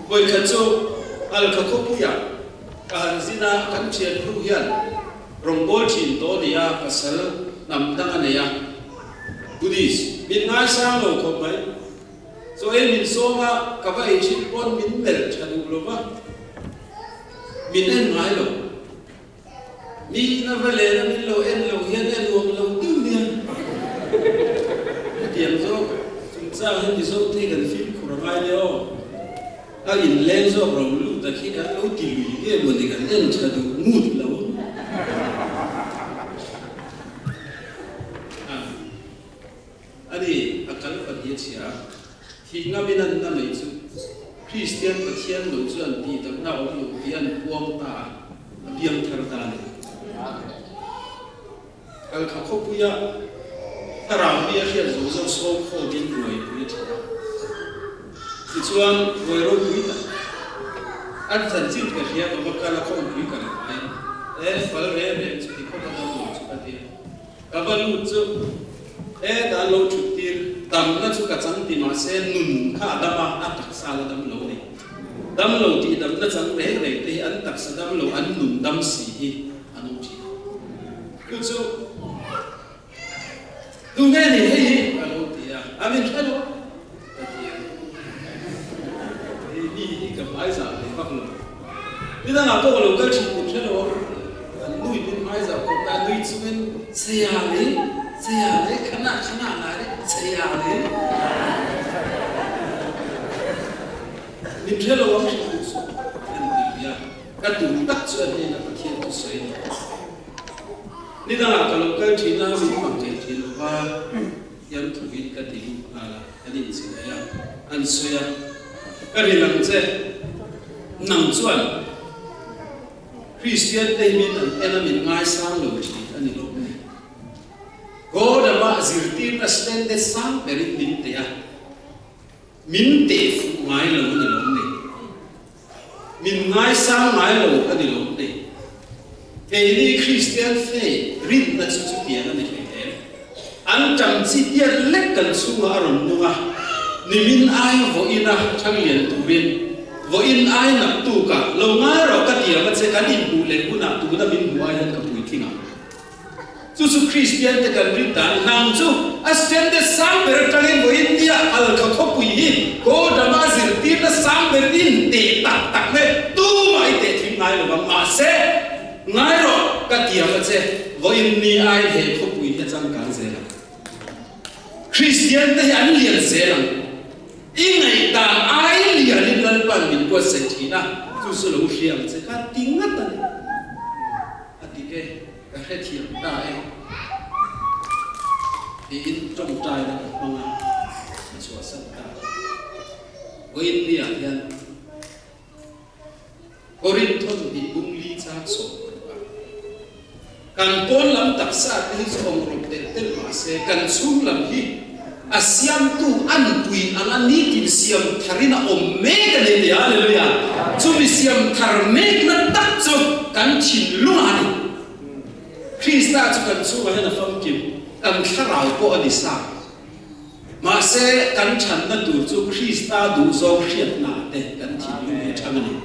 บอยขันโจอัลคาโคปุยาการซินากันเชียร์ผู้ยันรงโบจินโตเนียภาษานำดังอันเนียบุดิสมินง่ายสร้างโลกเข้าไปโซเอมินโซมากับไอชินปอนมินเมลชัดูโลวะมินเอ็นง่ายโลมีนับเลนะมินโลเอ็นโลเฮียนเอ็นโลโลตึ้งเนี่ยเตียงโซ่จุ sao hơn thì số thì gần phim của nó ai đâu in lên do rồi lúc ta khi cả lâu thì lụy cái buồn thì gần lên chờ đủ ngút lâu anh đi akal phần hiện chia thì ngay bên anh này chú Christian và Thiên lối chuẩn thì tấm nào lối biên quang ta biên thar ta này al khắc phục bây giờถ้าเราเรียกเรื่องโซโซโคบินรวยด้วยที่ชวนรวยรู้ด้วยนะอันสันจิตกับเรื่องของการละครด้วยกันไปฟังเรื่องสุดที่เขาทำมาสุดที่กับว่ารู้จุดดาลูจุดที่ดำนั่นสุดกับจังที่มาเส้นนุ่นข้าดำมาอันตักสารดำโลนี่ดำโลที่ดำนั่นจังเร่เร่ที่อันตักสารดำโลอันนุ่นดำสีอันนุ่มจีรู้จุดดูแม่นี่ให้ฮัลโหลที่อ่ะอามินฮัลโหลนี่กับไอ้สาวนี่ฟังเลยนี่ตั้งแต่ตัวเราก็ชินกับฮัลโหลนุ้ยเป็นไอ้สาวคนนั้นนุ้ยจะเป็นเสียเลยขนาดไหนเสียเลยนี่ฮัลโหลว่าชินกับสุดนี่ดีอ่ะก็ดูตักส่วนนี้นะประเทศตัวสวยนี่ตั้งแต่เราก็ชินนะมีความเจริญว่ายังถูกวิกติลูกอะไรอันนี้สิ่งใดอันสวยก็เรื่องเจ้นั่งส่วนคริสเตียนได้มีอันเอ็นมินง่ายสร้างโลกที่อันนี้โลกนี้ก็ได้มาสิริที่ประเสริฐได้สร้างเป็นมินเตียมินเตียง่ายโลกนี้โลกนี้มินง่ายสร้างง่ายโลกอันนี้โลกนี้เอนี่คริสเตียนเฟย์ริดนั่นสุดเดียนั่นเองอันจำสิเดียเล็กกันสูงอารมณ์นัวนิมินไอ้วอินะช่างเลียนตูบินวอินไอ้นักตูกะเราง่ายเราก็เดียมันจะกันอินบูเลกุนักตูนับินหัวยันกับปุยทิ้งอ่ะสุคริสเตียนแต่กันริดานนางจูอัสเซนเดซัมเบอร์ตังเองวอินเดียอัลข้าขบุยฮิโกดามาซิร์ตีนซัมเบอร์ดินเตะตักเมตูไม่เตะทิ้งง่ายหรอกมาเซง่ายหรอกก็เดียมันจะวอินนี่ไอ้เหตุขบุยฮิจังการเซลคริสเตียนได้อันเลียนเซลอีไงตาไอ้เลียนนั่นปันมินกว่าเศรษฐีนะจุดสรุปเสียงจะกัดติ้งงัดตันอันที่แกก็แค่เทียมได้ที่อินจงใจนะฟังนะสวดสัตตาวินเดียยันโครินทอนที่บุ้งลีจากสมกันก้นลำตักษาที่สมรบเต็มมาเสกันสูงลำที่อาเซียมตูอันปุยอันนี้กินเสียมทารินาอมเมกันเลยฮาเลลูยาจุมิเสียมทาร์เมกนั้นตักจุกันชินลุอันคริสต์จุกันสูงให้นับฟังกิมกันข้าราวก็อดิสามาเสกันฉันนั้นดูจุคริสต์ดูโซเชียลนาเตกันชินลุเฮชังนี่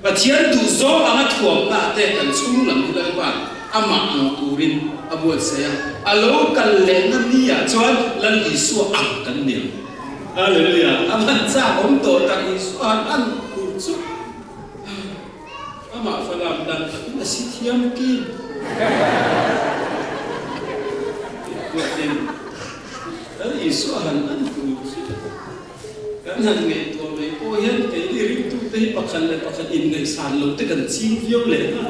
ปะเทียนดูโซอันถ่วงนาเตกันสูงลำที่เลยว่าอามาอังตูรินอาบวชเสียอาโลกันเลนนั่นนี่อ่ะจวนลันอิสุอังกันเนี่ยฮาเลลูยาอามันจ้าผมโตตังอิสุอันกุศลอามาฝรั่งดันอินสิที่ยมกินบวชเองแล้วอิสุอันกุศลกันนั่นไงตัวไม่โอ้ยยันเกลียริตุเตะปักขันเลยปักขันอินเลยสารลงเตะกันซิงวิโอเลยนะ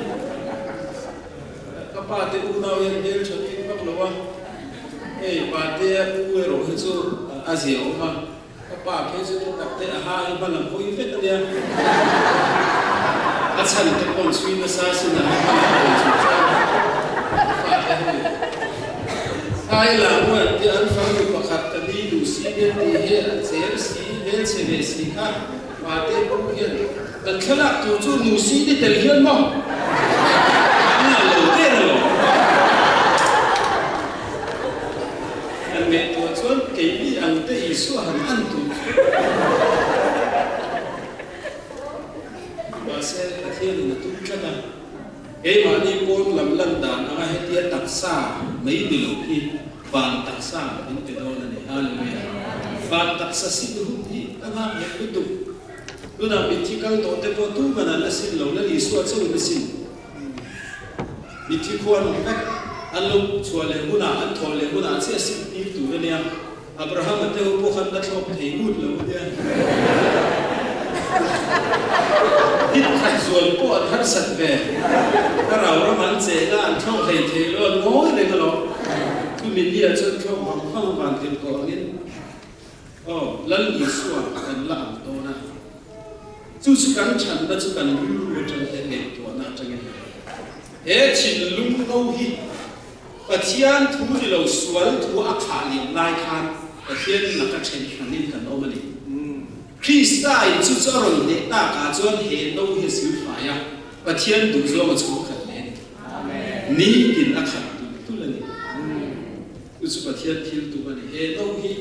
ปาเตอุนาวยันเดลชนิดพักลวะปาเตอุเอโรฮิซูอาเซียอมาปาเพซูตักเตอาหาอิบัลลัมโคอิเฟตเดียอาชันเตปอนสวีนซาสินะไอ้หลังวันที่อันฟังดูประคัตตดีดูซีเดียดีเฮเซลซีเฮเซเวซีค่ะปาเตปุเฮียนกันขลักตัวจูนูซีดีเตลเฮียนมั้งน่าโลเตโลอันเมตัวชวนเกี่ยอันเตอิสุหันอันตุมาเสกเทียนนัตุจันนะมานี่โกนลำลันดานอะไรเทียตักษาไม่ดีโลกีบานตักษาเป็นเตโดนันนี่ฮาเลลูยาบานตักษาสิบุที่ตั้งแต่เด็กดุดูนะมิที่เขาโตเตโปตุมันนั่นสินเราแล้วอิสุอัศวินสินมิที่ควรแม่อันลูกชัวร์เลยหุ่นอันทอเลยหุ่นอันเสียสิ่งที่ตัวเนี่ย Abraham ate ho po khan da thok thei gut lo dia hit khat zual po thar sat ve ta rau ra man che la thok thei thei lo ngoi le lo tu min dia chon thok hang hang van tin ko ngin lal isua kan la am to na chu chu kan chan da chu kan lu chen te ne to na chang e chin lung no hi pathian thu ni lo sual thu a kha lim lai khan pathian na ka chen khanin kan o mani Krista in chu charon de ta ka chon he no hi sil fa ya pathian du zo ma chu khat le amen ni kin a khat tu la ni chu pathian thil tu mani he no hi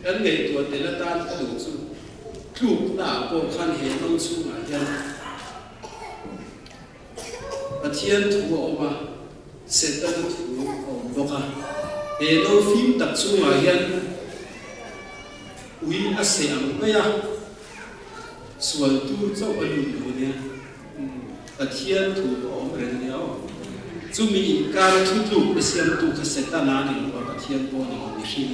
kan ngai tu te la tan ka du chu thu na ko khan he no chu ma hian pathian thu o ma set ta thu o boka he no phim tak chu ma hian ui a se am ya sual tu chau a lu lu ne pathian thu o ren ne o chu mi ka thu lu pe siam tu ka set ta na ni o pathian po ni ni shin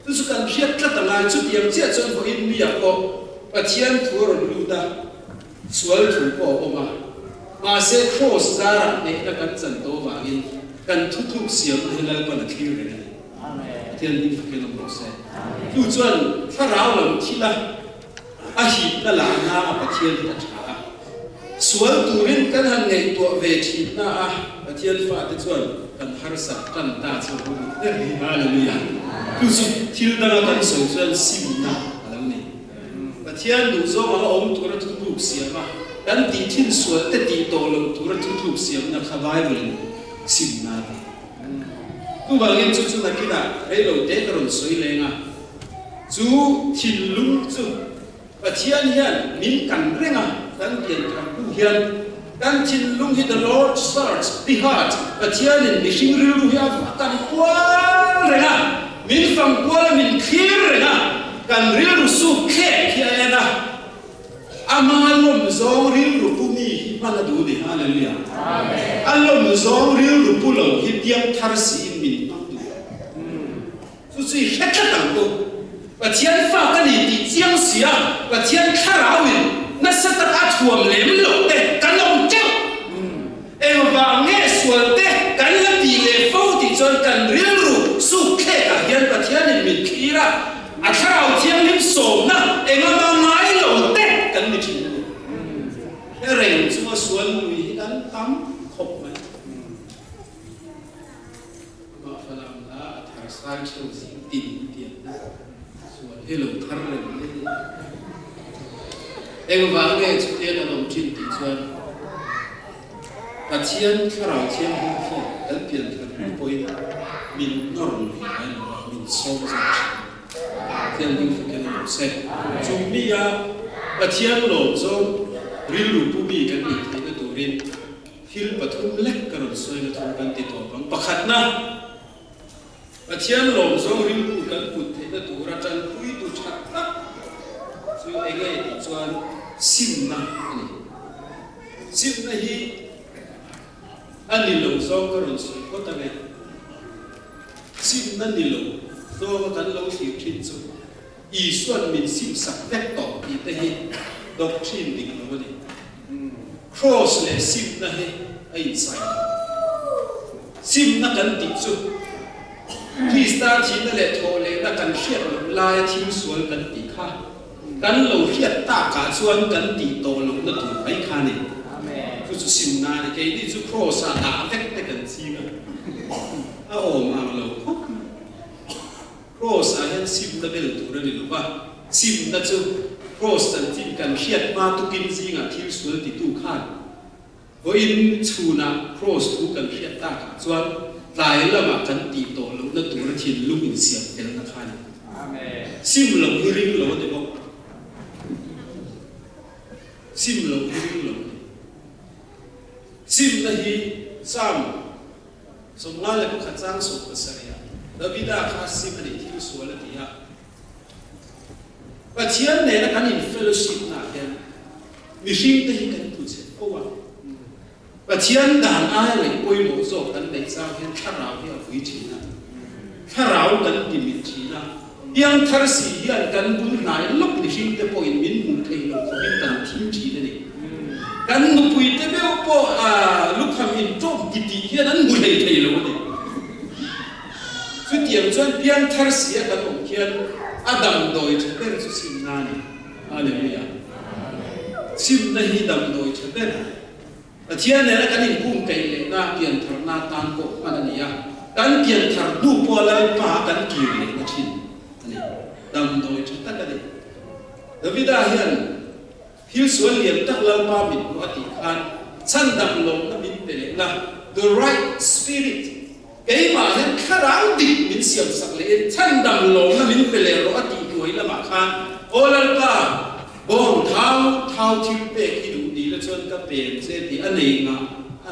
tu kan riat tla ta lai chu tiam che chon ho in mi ya ko pathian thu ro lu da sual thu po o ma se cross zara ne na kan chan to wa in kan thu thu siam he lal pa na clear ne amen tian ni fa ke no mo se tu chuan tha rau lo thila a hi na la na a pathian ta tha sual turin kan han nei to ve thi na a pathian fa te chuan kan har sa kan ta chu hu hallelujah tu chu thil da kan so chuan sim na alam ni pathian du zo ma om tu ra tu du sia ma dan ti thin sual te ti to lo tu ra tu du sia na kha bible sim na tu ba ngin chu na kina re lo te ron soi lenga chu thin lung chu pathian hian min kan renga dan tian kan ku hian dan thin lung hi the Lord search the heart pathian in mishing ri lu ya kan kwal renga min fam kwal min khir renga kan ri lu su khe khia na amalom zong ri lu pu ni mana du de hallelujah amen alom zong ri lu pu lo hi tiam thar si min tu chi heta tang ko pathian fa ka ni ti chiang sia pathian kharawin na sata a thuam lem lo te kanom cheu ba nge sual te kan la ti le fo ti chon kan ril ru su khe ka hian pathian in min khira a tharaw chiang lim so na ma ngai lo te kan ni thin reng chu sual lui kan tam khop mai ma falam la thar san cheu sing tin tian na sual hello thar reng ba nge chu te na lom chin ti chuan pathian tharaw chiang lim fo kan pian thar poi min nor lui ai min so za tian lim fo kan se chu mi ya pathian lo zo ril lu pu mi kan ni the na turin hil pathum lek karon soi na thum kan ti to bang pakhat na pathian lo zo ril pu kan put the na tura chan pui tu chat na so ege ti chuan sim na ani sim na hi ani lo zo karon soi ko ta ngai sim na ni lo zo kan lo hi thin chu i suan min sim sak vek to ti te hi doctrine ding lo ni cross le sim na he ai sai sim na kan ti chu Krista thi na le tho le na kan hiat lo la thim sual kan ti kha kan lo hiat ta ka chuan kan ti to lo na tu pai kha ni amen chu sim na ni ke ni chu cross a da vek te kan chi ga a o ma lo cross a hen sim na bel tu ra ni lo ba sim na chu cross tan tin kan hiat ma tu kin zinga thil sual ti tu khan ho in chuna cross tu kan hiat ta ka chuan lai lama kan ti to lo na tu ra thin lung in siam tel na khan amen sim lo hi ring lo de bo sim lo hi ring lo sim na hi sam som nga le ko khatsang so ka saria davida kha sim ni thil sual ti ha pathian ne na kan in fellowship na hian mihring te hi kan pu che owa pathian dan ai le koi mo zo kan nei sa hian thara hi a vui thi na Harau kan dimit China yang tharsi hian kan bul nai lok ni hing te point min mun thei lo ko bin kan thim China ni kan nu pui te be po lukham in top giti hian an mu thei lo ni su tiam chuan pian tharsi kan om khian adam doi chen su sim na ni hallelujah sim na hi dam doi chen thian ne kan in kum kai le na pian thar na tan ko manania kan pian thar du po lai pa kan ki le na thin ani dam doi chen ta ka de davida hian hil sual liam tak lal pa min ko ati khan chan dam lo na min te le na the right spirit cái mà hiện khá ráo đi mình siam sắc lệ chân đầm lỗ na mình bể lỗ ati đuổi là mà khan ô lần ba bom thao thao thiếu bể khi đủ đi là chân các bể sẽ thì anh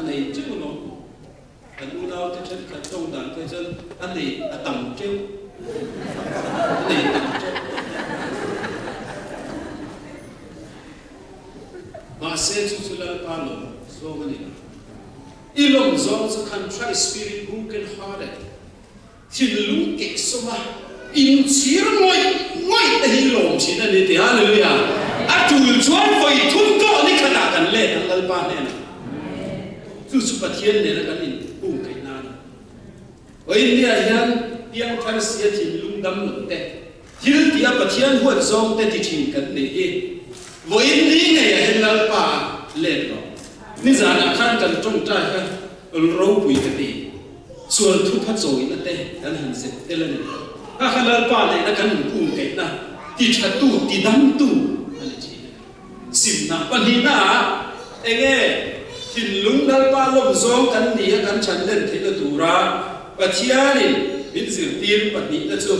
này chứ nó anh u nào thế chân cả trong đàn thế chân anh này tầm treo anh này tầm treo mà sẽ chú là ba lỗ số cái này ilong zong so contrite spirit broken hearted tin lung ke soma in chir ngoi te hi lom chin ani te hallelujah atul chuan foi thun to ni khana kan le an lal pa ne na chu chu pathian ne na kan in kum kai na oi india hian piang thar sia tin lung dam nu te hil tia pathian huat zong te ti chin kan ne e voi ni nge ya hen lal pa le ro ni zana khan kan trong trai ha ro pui ka ti sual thu phat zoi na te kan han se te la ni ha khalal pa ne na kan kum ke na ti tha tu ti dam tu ani chi sim na pan hi na enge tin lung dal pa lom zong kan ni kan chan len the la tu ra pathiani bin zir tir pat ni la chu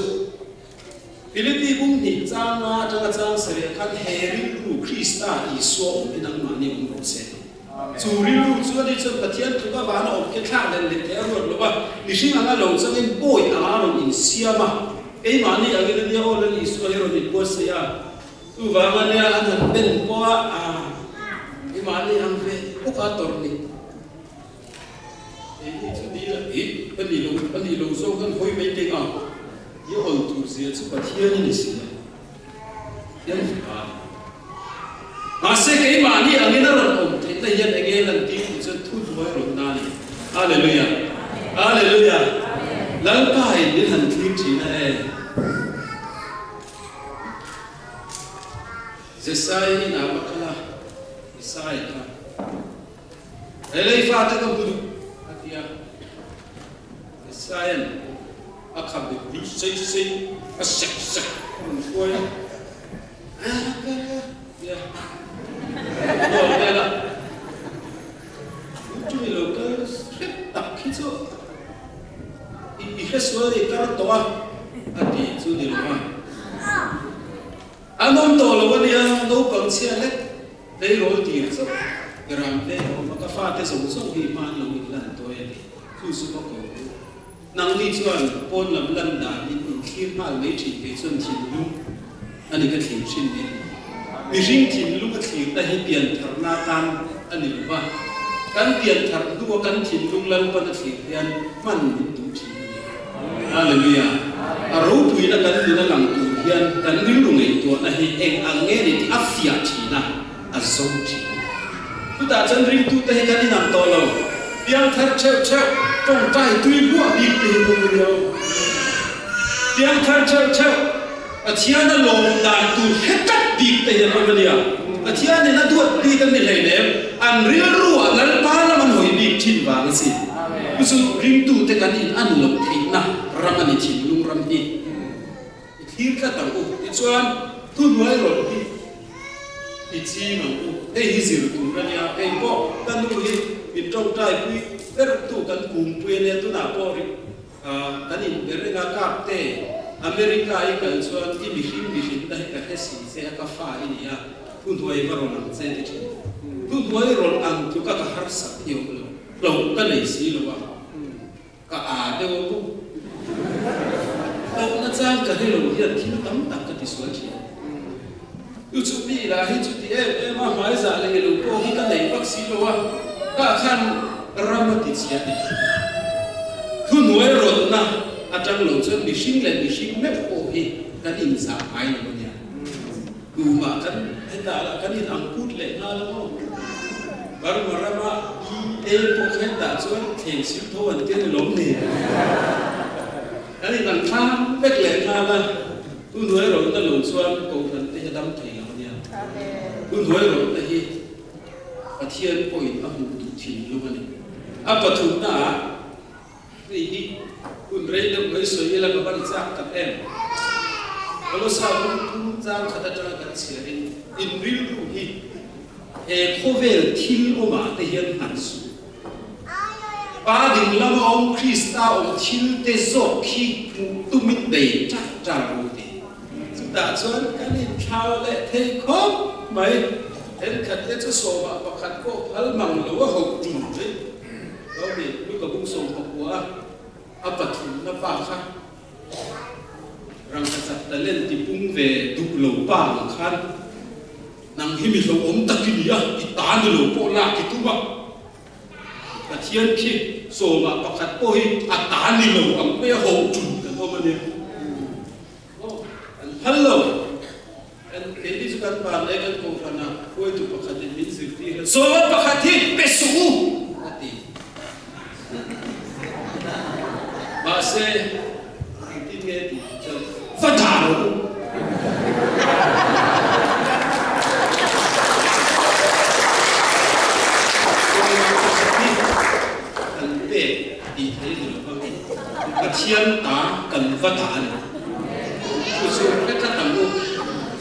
Filipi bung ni chang ma chang sare kan heri ru Krista i so inang ma ni ung ro se Churi lu chu ni chu pathian tu ka ba na om ke thla len le te ro lo ba ni sing anga lo chang in boy anga ro in siama ei ma ni agi ni o le ni so hero ni ko se ya tu va ma ne an han ben ko ei ma ni ang ve ko ka tor ni ei chu ni la pan ni lo so kan hoi mai te ka yo on tu sia chu pathian ni si yan ba mà sẽ cái mà đi ở cái đó là ổn thế này nhân anh em lần tin của dân thu đuổi rồi na này hallelujah hallelujah lắng bài đến hành thiên chỉ này giờ sai nào mà kala sai cả lấy pha tới công cụ kia sai anh khám được đi xây sạch không xuôi cái Rồi đây là chúng mình lâu cơ rất đặc khí số hết số thì các tổ anh đi chú đi luôn anh ông tổ là vấn đề nấu bằng xe lết đây rồi thì số cái làm đây mà các pha thế sống sống thì man là mình lần tôi đi chú số có năng đi chuan pôn làm lần đàn đi khi mà lấy chỉ cái xuân chỉ luôn anh đi cái chuyện xin đi mi ring tin lu ka thir ta hi pian thar na tan ani wa kan pian thar du kan thin lung lan pa ta thir hian man min tu chi hallelujah a ro pui na kan ni na lang tu hian kan ri lu ngei to na hi eng ang nge ni a fia chi na a zo chi tu ta chan ring tu ta hi kan ni nam to lo pian thar cheu trong tai tui lu đi te ko mu yo pian thar cheu a thian na lo dan tu hết đi tới hiện nay bây giờ, à thì anh ấy đuổi đi cái này này, anh riêng ruộng anh ba là mình hồi đi chín vàng gì, ví dụ riêng tu tới cái này anh lộng thì na, ram anh chín lung ram đi, thì cái tàu thì cho anh tu nuôi rồi thì chi mà cái gì rồi tu cái nhà cái bộ cái nuôi bên trong trái quý cái tu cái cùng quê này tu nào bộ đi, cái này cái này là cáp tê Amerika ai kan chuan ti mi him dai ka hesi se ka fa ini ya tu duai varon ang se ti tu duai rol ang tu ka har sak yo lo ka nei si lo wa ka a de wo ku lo na chang ka he lo hian thim tam tak ka ti sual chi tu chu bi la hi chu ti e ma mai za le lo ko hi ka nei pak si lo wa ka khan ramati chi ya tu nuai rol na ata trăng lầu chân bị sinh mép cổ hi cái in giả ai là bao nhiêu cù mà cái hiện tại là cái in ăn cút lệ na lắm không baru marama e po hiện tại chuan thèn xíu thô anh tiên lốm nè cái in ăn tham bét lệ na là tu nuôi rồi nó lầu chuan cầu thần tây đâm thầy là bao nhiêu tu nuôi rồi là hi và thiên bồi âm tụ chỉ luôn này apa thu na thìคุณเรย์ไม่สวยแล้วก็บันจักกับเอ็มkalau sabun jang kata jang kan siarin in real tu hi khovel thil oma te hian han su pa ding lam om krista om thil te zo khi tu min dei cha cha ru ti ta chuan kan in thau le thei khop mai en khat le chu so ba pakhat ko phal mang lo ho tu ve lo ni lu ka bung som pakwa apa thu na pa kha rang sat talen ti pung ve duk lo pa khan nang hi mi lo om takini a ti ta ni lo po la ki tu ba ka thian khi so ba pakhat po hi a ta ni lo am pe ho chun ka to ma ne an hello an ke di su kan pa le kan ko phana koi tu pakhat min zir ti so pakhat hi pe su ati ba se ti nge ti phát thảo cần bể thì thấy được không? Và thiên tá cần phát thảo này, tôi xin các tầm luôn,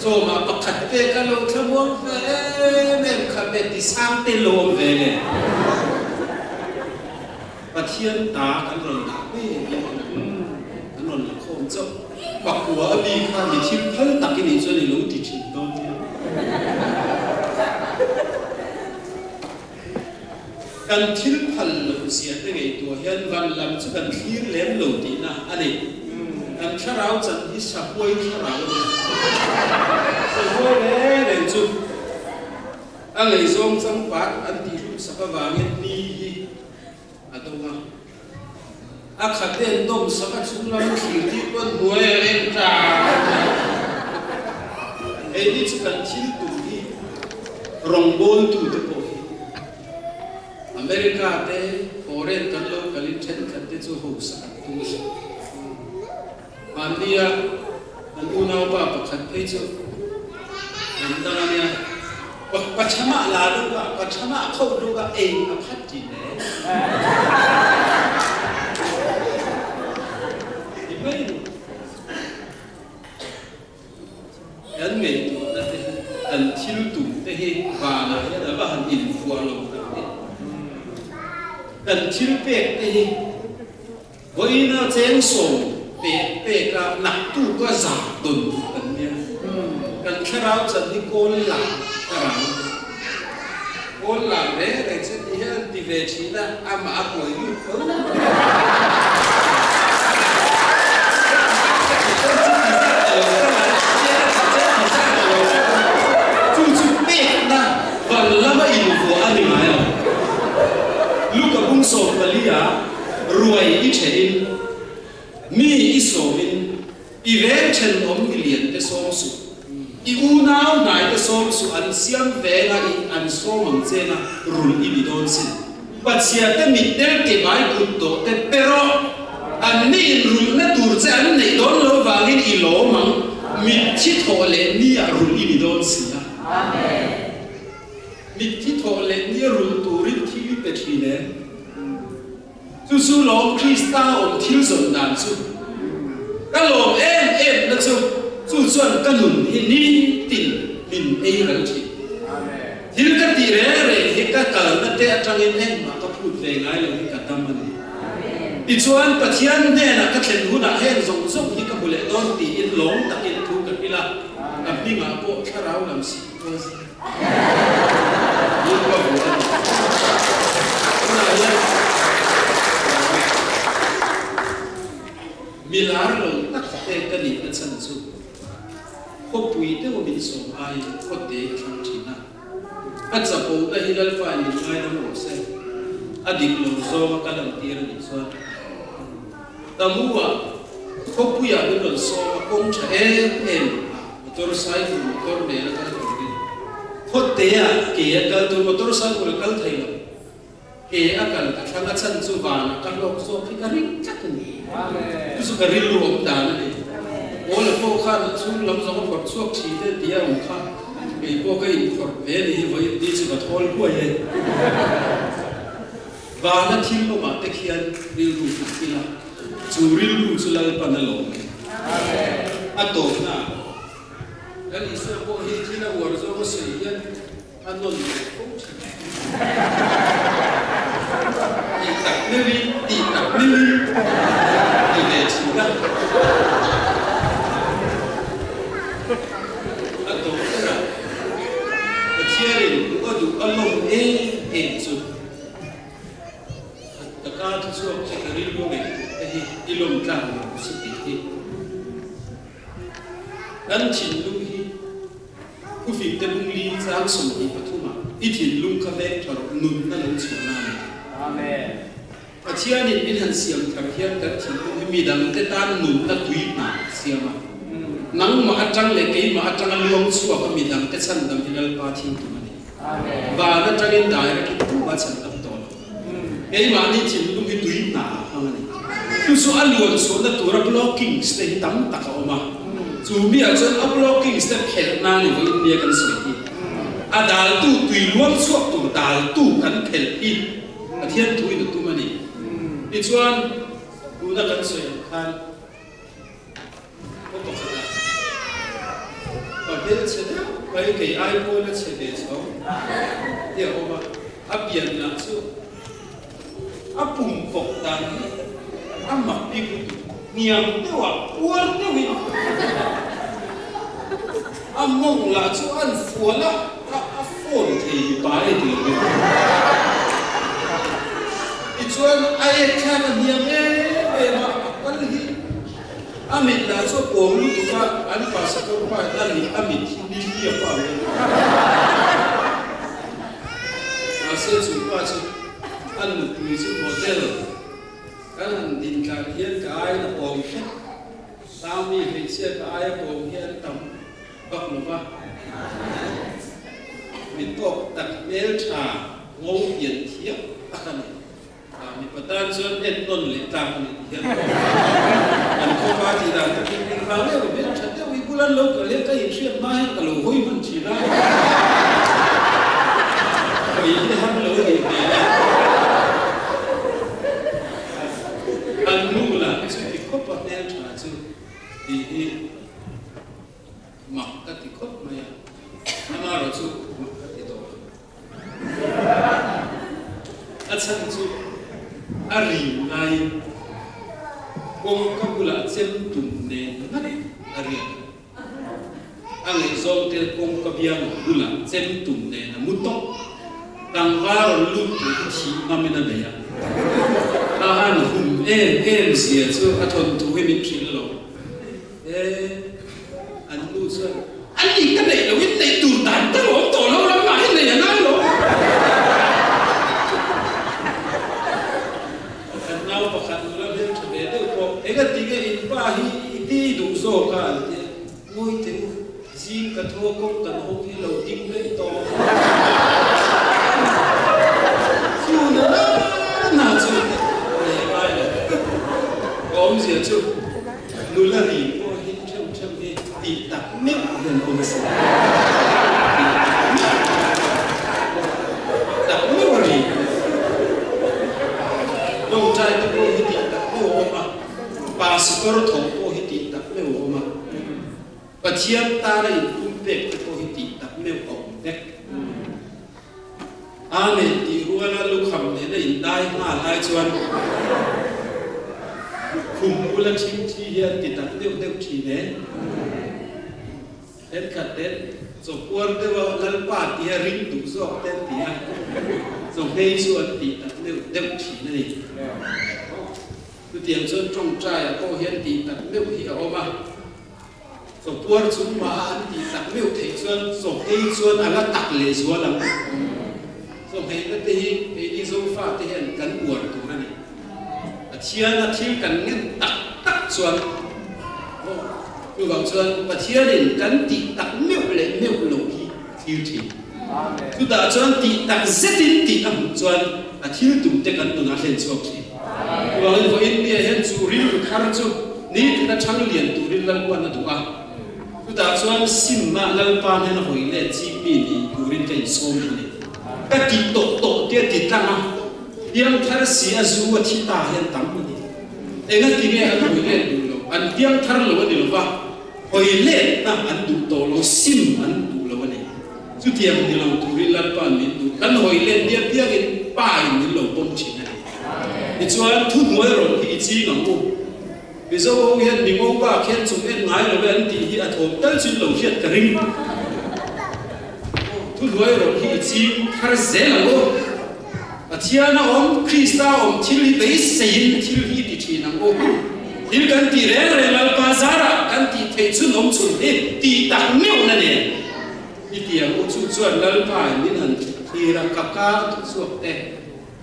rồi mà bậc khất bể các lô theo buông về, mềm khất bể thì sang tên lô về này, và thiên tá cần rồi đã bể, cần rồi là không chấp. Hoặc của đi khai thì chim phơi tắc cái này cho nên lối thì chỉ thôi cần thiếu phần lối xiết cái ngày tuổi hiện văn làm cho cần khí lém lối tí na anh ấy cần chả rau chân đi sập quay chả rau sập quay đấy để chụp anh ấy dùng trong bát anh đi chụp sập vàng đi à đâu mà khát đến đông sắp xuống lắm thì đi quân đuổi lên trà ấy đi chỉ cần chiếu tụ đi rong bồn tụ được rồi America thế foreign cần lâu cần lên trên cần thế cho hậu sản tụ anh đi anh u nào ba bậc khát thấy chưa anh ta nói nha bậc chama là đúng không bậc chama không đúng không em khát gì đấy anh ngày tuổi đó thì anh thiếu tụ thế hi và là cái đó là anh in phù lâu rồi anh thiếu bẹt thế hi với nó chén sồn bẹt cả nặng tụ có giảm tuần anh nhé anh khai báo chân đi côn làm côn làm đấy để cho đi anh đi về chỉ là mà quẩy đi không so kalia ruai I chein mi I so min event chen om million te so su I u nau nai te so su an siam vela I an so mang chena rul I bidon sin but sia te mit del ke mai kun to te pero an ni rul na tur che an nei don lo wangin I lo mang mit chi tho le ni a rul I bidon sia amen mit chi tho le ni rul turin thi pe thine chú lom Krista om thiếu dần đàn chú, các lom em là chú chuẩn các lùn hi ni tin min ấy rằng chi, thiếu các tỷ rẻ hi các cờ nó tệ trong em mà các phút về ngay rồi các tâm mình, thì chuẩn bát thiên này là các thuyền hút đã hết rộng rộng hi các bộ lệ đón tỷ in lom đặc in thu các pila, làm đi mà bộ khá rau làm gì thôi, nhưng mà bộ milar lo tak te kani na chan chu ko pui te mo bin so ai ko te thang thina a cha po da hilal fa ni ngai na mo se adik lo zo ma kalam tir ni so tamuwa ko puya ni ron so kong cha em motorcycle motor ne la kal ko ko te ya ke ya kal tu motorcycle kal thai lo ke akal ka thanga chan chu ban ka lok so ki ka ring chat ni amen tu su ka ri lu om da na ni o le ko kha chu lam zo ko chuak chi te dia um kha be ko ka in khor ve ni voi ni chu ka thol ko ye va na thil lo ma te khian ri lu ki la chu ri lu chu la pa na lo amen a to na dan isa ko hi thila war zo ko se yan anon ko chi ti tak ni ti le chi ga a to na a chiarin ko du along chu ta ka tu so che ri lu me hi ilom tlang su ti hi dan chin lu hi ku fi te bung li sang sum hi pathuma i thin lung ka ve thor nun na lo chu na amen a chianin in han siam thar hian kan thin lu hi mi dang te tan nun na tui na siama nang ma atang le ke ma atang luang chuwa ka mi dang te chan dam hilal pa thing tu mani amen ba na tangin direct tu ba chan dam to ei ma ni thin lu hi tui na angani tu so alion so na tura blocking ste tam taka oma chu mi a chen a blocking ste khel na ni voi ni kan soi hi a dal tu tui luang chuak tu dal tu kan khel hi a thian thui tu mani ni chuan tu na kan soi khan ko to khana a bel che da bai ke ai ko na che de so ya oma a pian na chu a pum pok dan a mak pi ku niam te wa war te wi a mong la chu an fuala a phone thei ba e ti i chuan ai khan niam e ma kan hi a mit la chu ko lu tu ka an pa sa ko pa dan ni a mit ni ni pa we a se chu pa chu an lu tu chu model kan din ka hian ka ai na om he sao mi hi se ka ai om hian tam bak lo ba mi tok tak mel tha ngô hian thiap akan mi patan chuan en non le ta ni hian an ko ba ti da ta king king ba le be tha te wi bulan lo ka le ka in thiam mai ka lo hoi man chi na wi ni ham lo ni anula chu ti khop pa ne tha chu ti hi mak ka ti khop ma ya ama ro chu mak ka ti to a chan chu a ri ngai kong ka bula chem tum ne na ne a ri ang ei zol te kong ka biang bula chem tum ne na mu to tang va ro lu ti chi ma me na ya an hum em sia chu a thon tu he mi thil lo an lu chu an ni ka nei lo win nei tur dan ta lo to lo lam ma he nei na lo an nau pa khan lo le chu be de ko e ga ti ga in pa hi ti du zo ka te ngoi te jin ka tho ko kan ho hi lo ting le to chu na chu om sia chu nu la ri ko hin cham cham ni ti tak me len om sia tak me ri dong chai ko hi ti tak me oma pa su ko ro thong ko hi ti tak me oma pa chiam ta ri tum pe ko hi ti tak me om dek amen ti ruala lu kham ne na in dai ma lai chuan khum ulan chim chi hian ti tak deu deu chi ne en khat ten so por de wa lal pa ti ring tu so ten ti a so hei chuan ti tak deu deu chi ne ni tu tiang chuan trong trai ko hian ti tak deu hi a oma so por chu ma an ti tak deu thei chuan so hei chuan ala tak le zuwa lam so hei na te hi ni zo fa te hian kan uar tu na ni chian a thil kan ngin tak tak chuan คือบางส่วนประเทศนี้กันติตักเมียวเลยเมียวลงที่ทีคือแต่ส่วนติตักเซติติอ่ะส่วนอาทิตย์ตุ่มเด็กกันตุ่มอาเซนช่วงที่บางคนอินเดียเห็นจูริลคาร์จูนี่ที่นั่นช่างเรียนตูริลลันวันนั่นถูกอ่ะคือแต่ส่วนซิมมาลัลปานเห็นหอยเล่จีบีนี่ตูริลกันส่งนี่ก็ติดโตเดียติดตั้งอ่ะยังทาร์เสียจูว่าที่ตาเห็นตั้งนี่เอ็งก็ที่เนี่ยหอยเล่ดูแล้วอันยังทาร์เราดีหรือเปล่าหอยเล่ตั้งอันดูโตเราซิมอันดูแล้ววันนี้สุดที่ยังดีเราตูริลลันปานนี่ดูกันหอยเล่เดียกันป้ายนี่เราปนชินนี่ชวนทุกมวยรถที่จีนของกูวิศวกรเห็นมีงงว่าเขียนสุ่มเอ็นไงเราเป็นตีที่อาถมตั้งชื่อเราเขียนกระดิ่งทุกมวยรถที่จีนคาร์เซลกูอาเทียนะคริสต์อมทิลลิเบสเซนทิลลิที่จีนของกูทิลกันตีเร่ลาปาซาระกันตีเทชุนอมชุนตีตักเมียวนั่นเองที่เดียวกูชวนลาปานี่นั่นที่รักกับกาทุกส่วน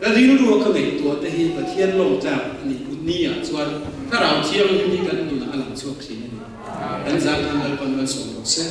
แล้วที่รู้ว่าเขาเป็นตัวแต่ที่ประเทศโลกจากนี่กุนีอ่ะส่วนถ้าเราเที่ยวอยู่นี่กันอยู่นะหลังช่วงนี้นั่นเองดังนั้นการเดินบนวันสงฆ์เสร็จ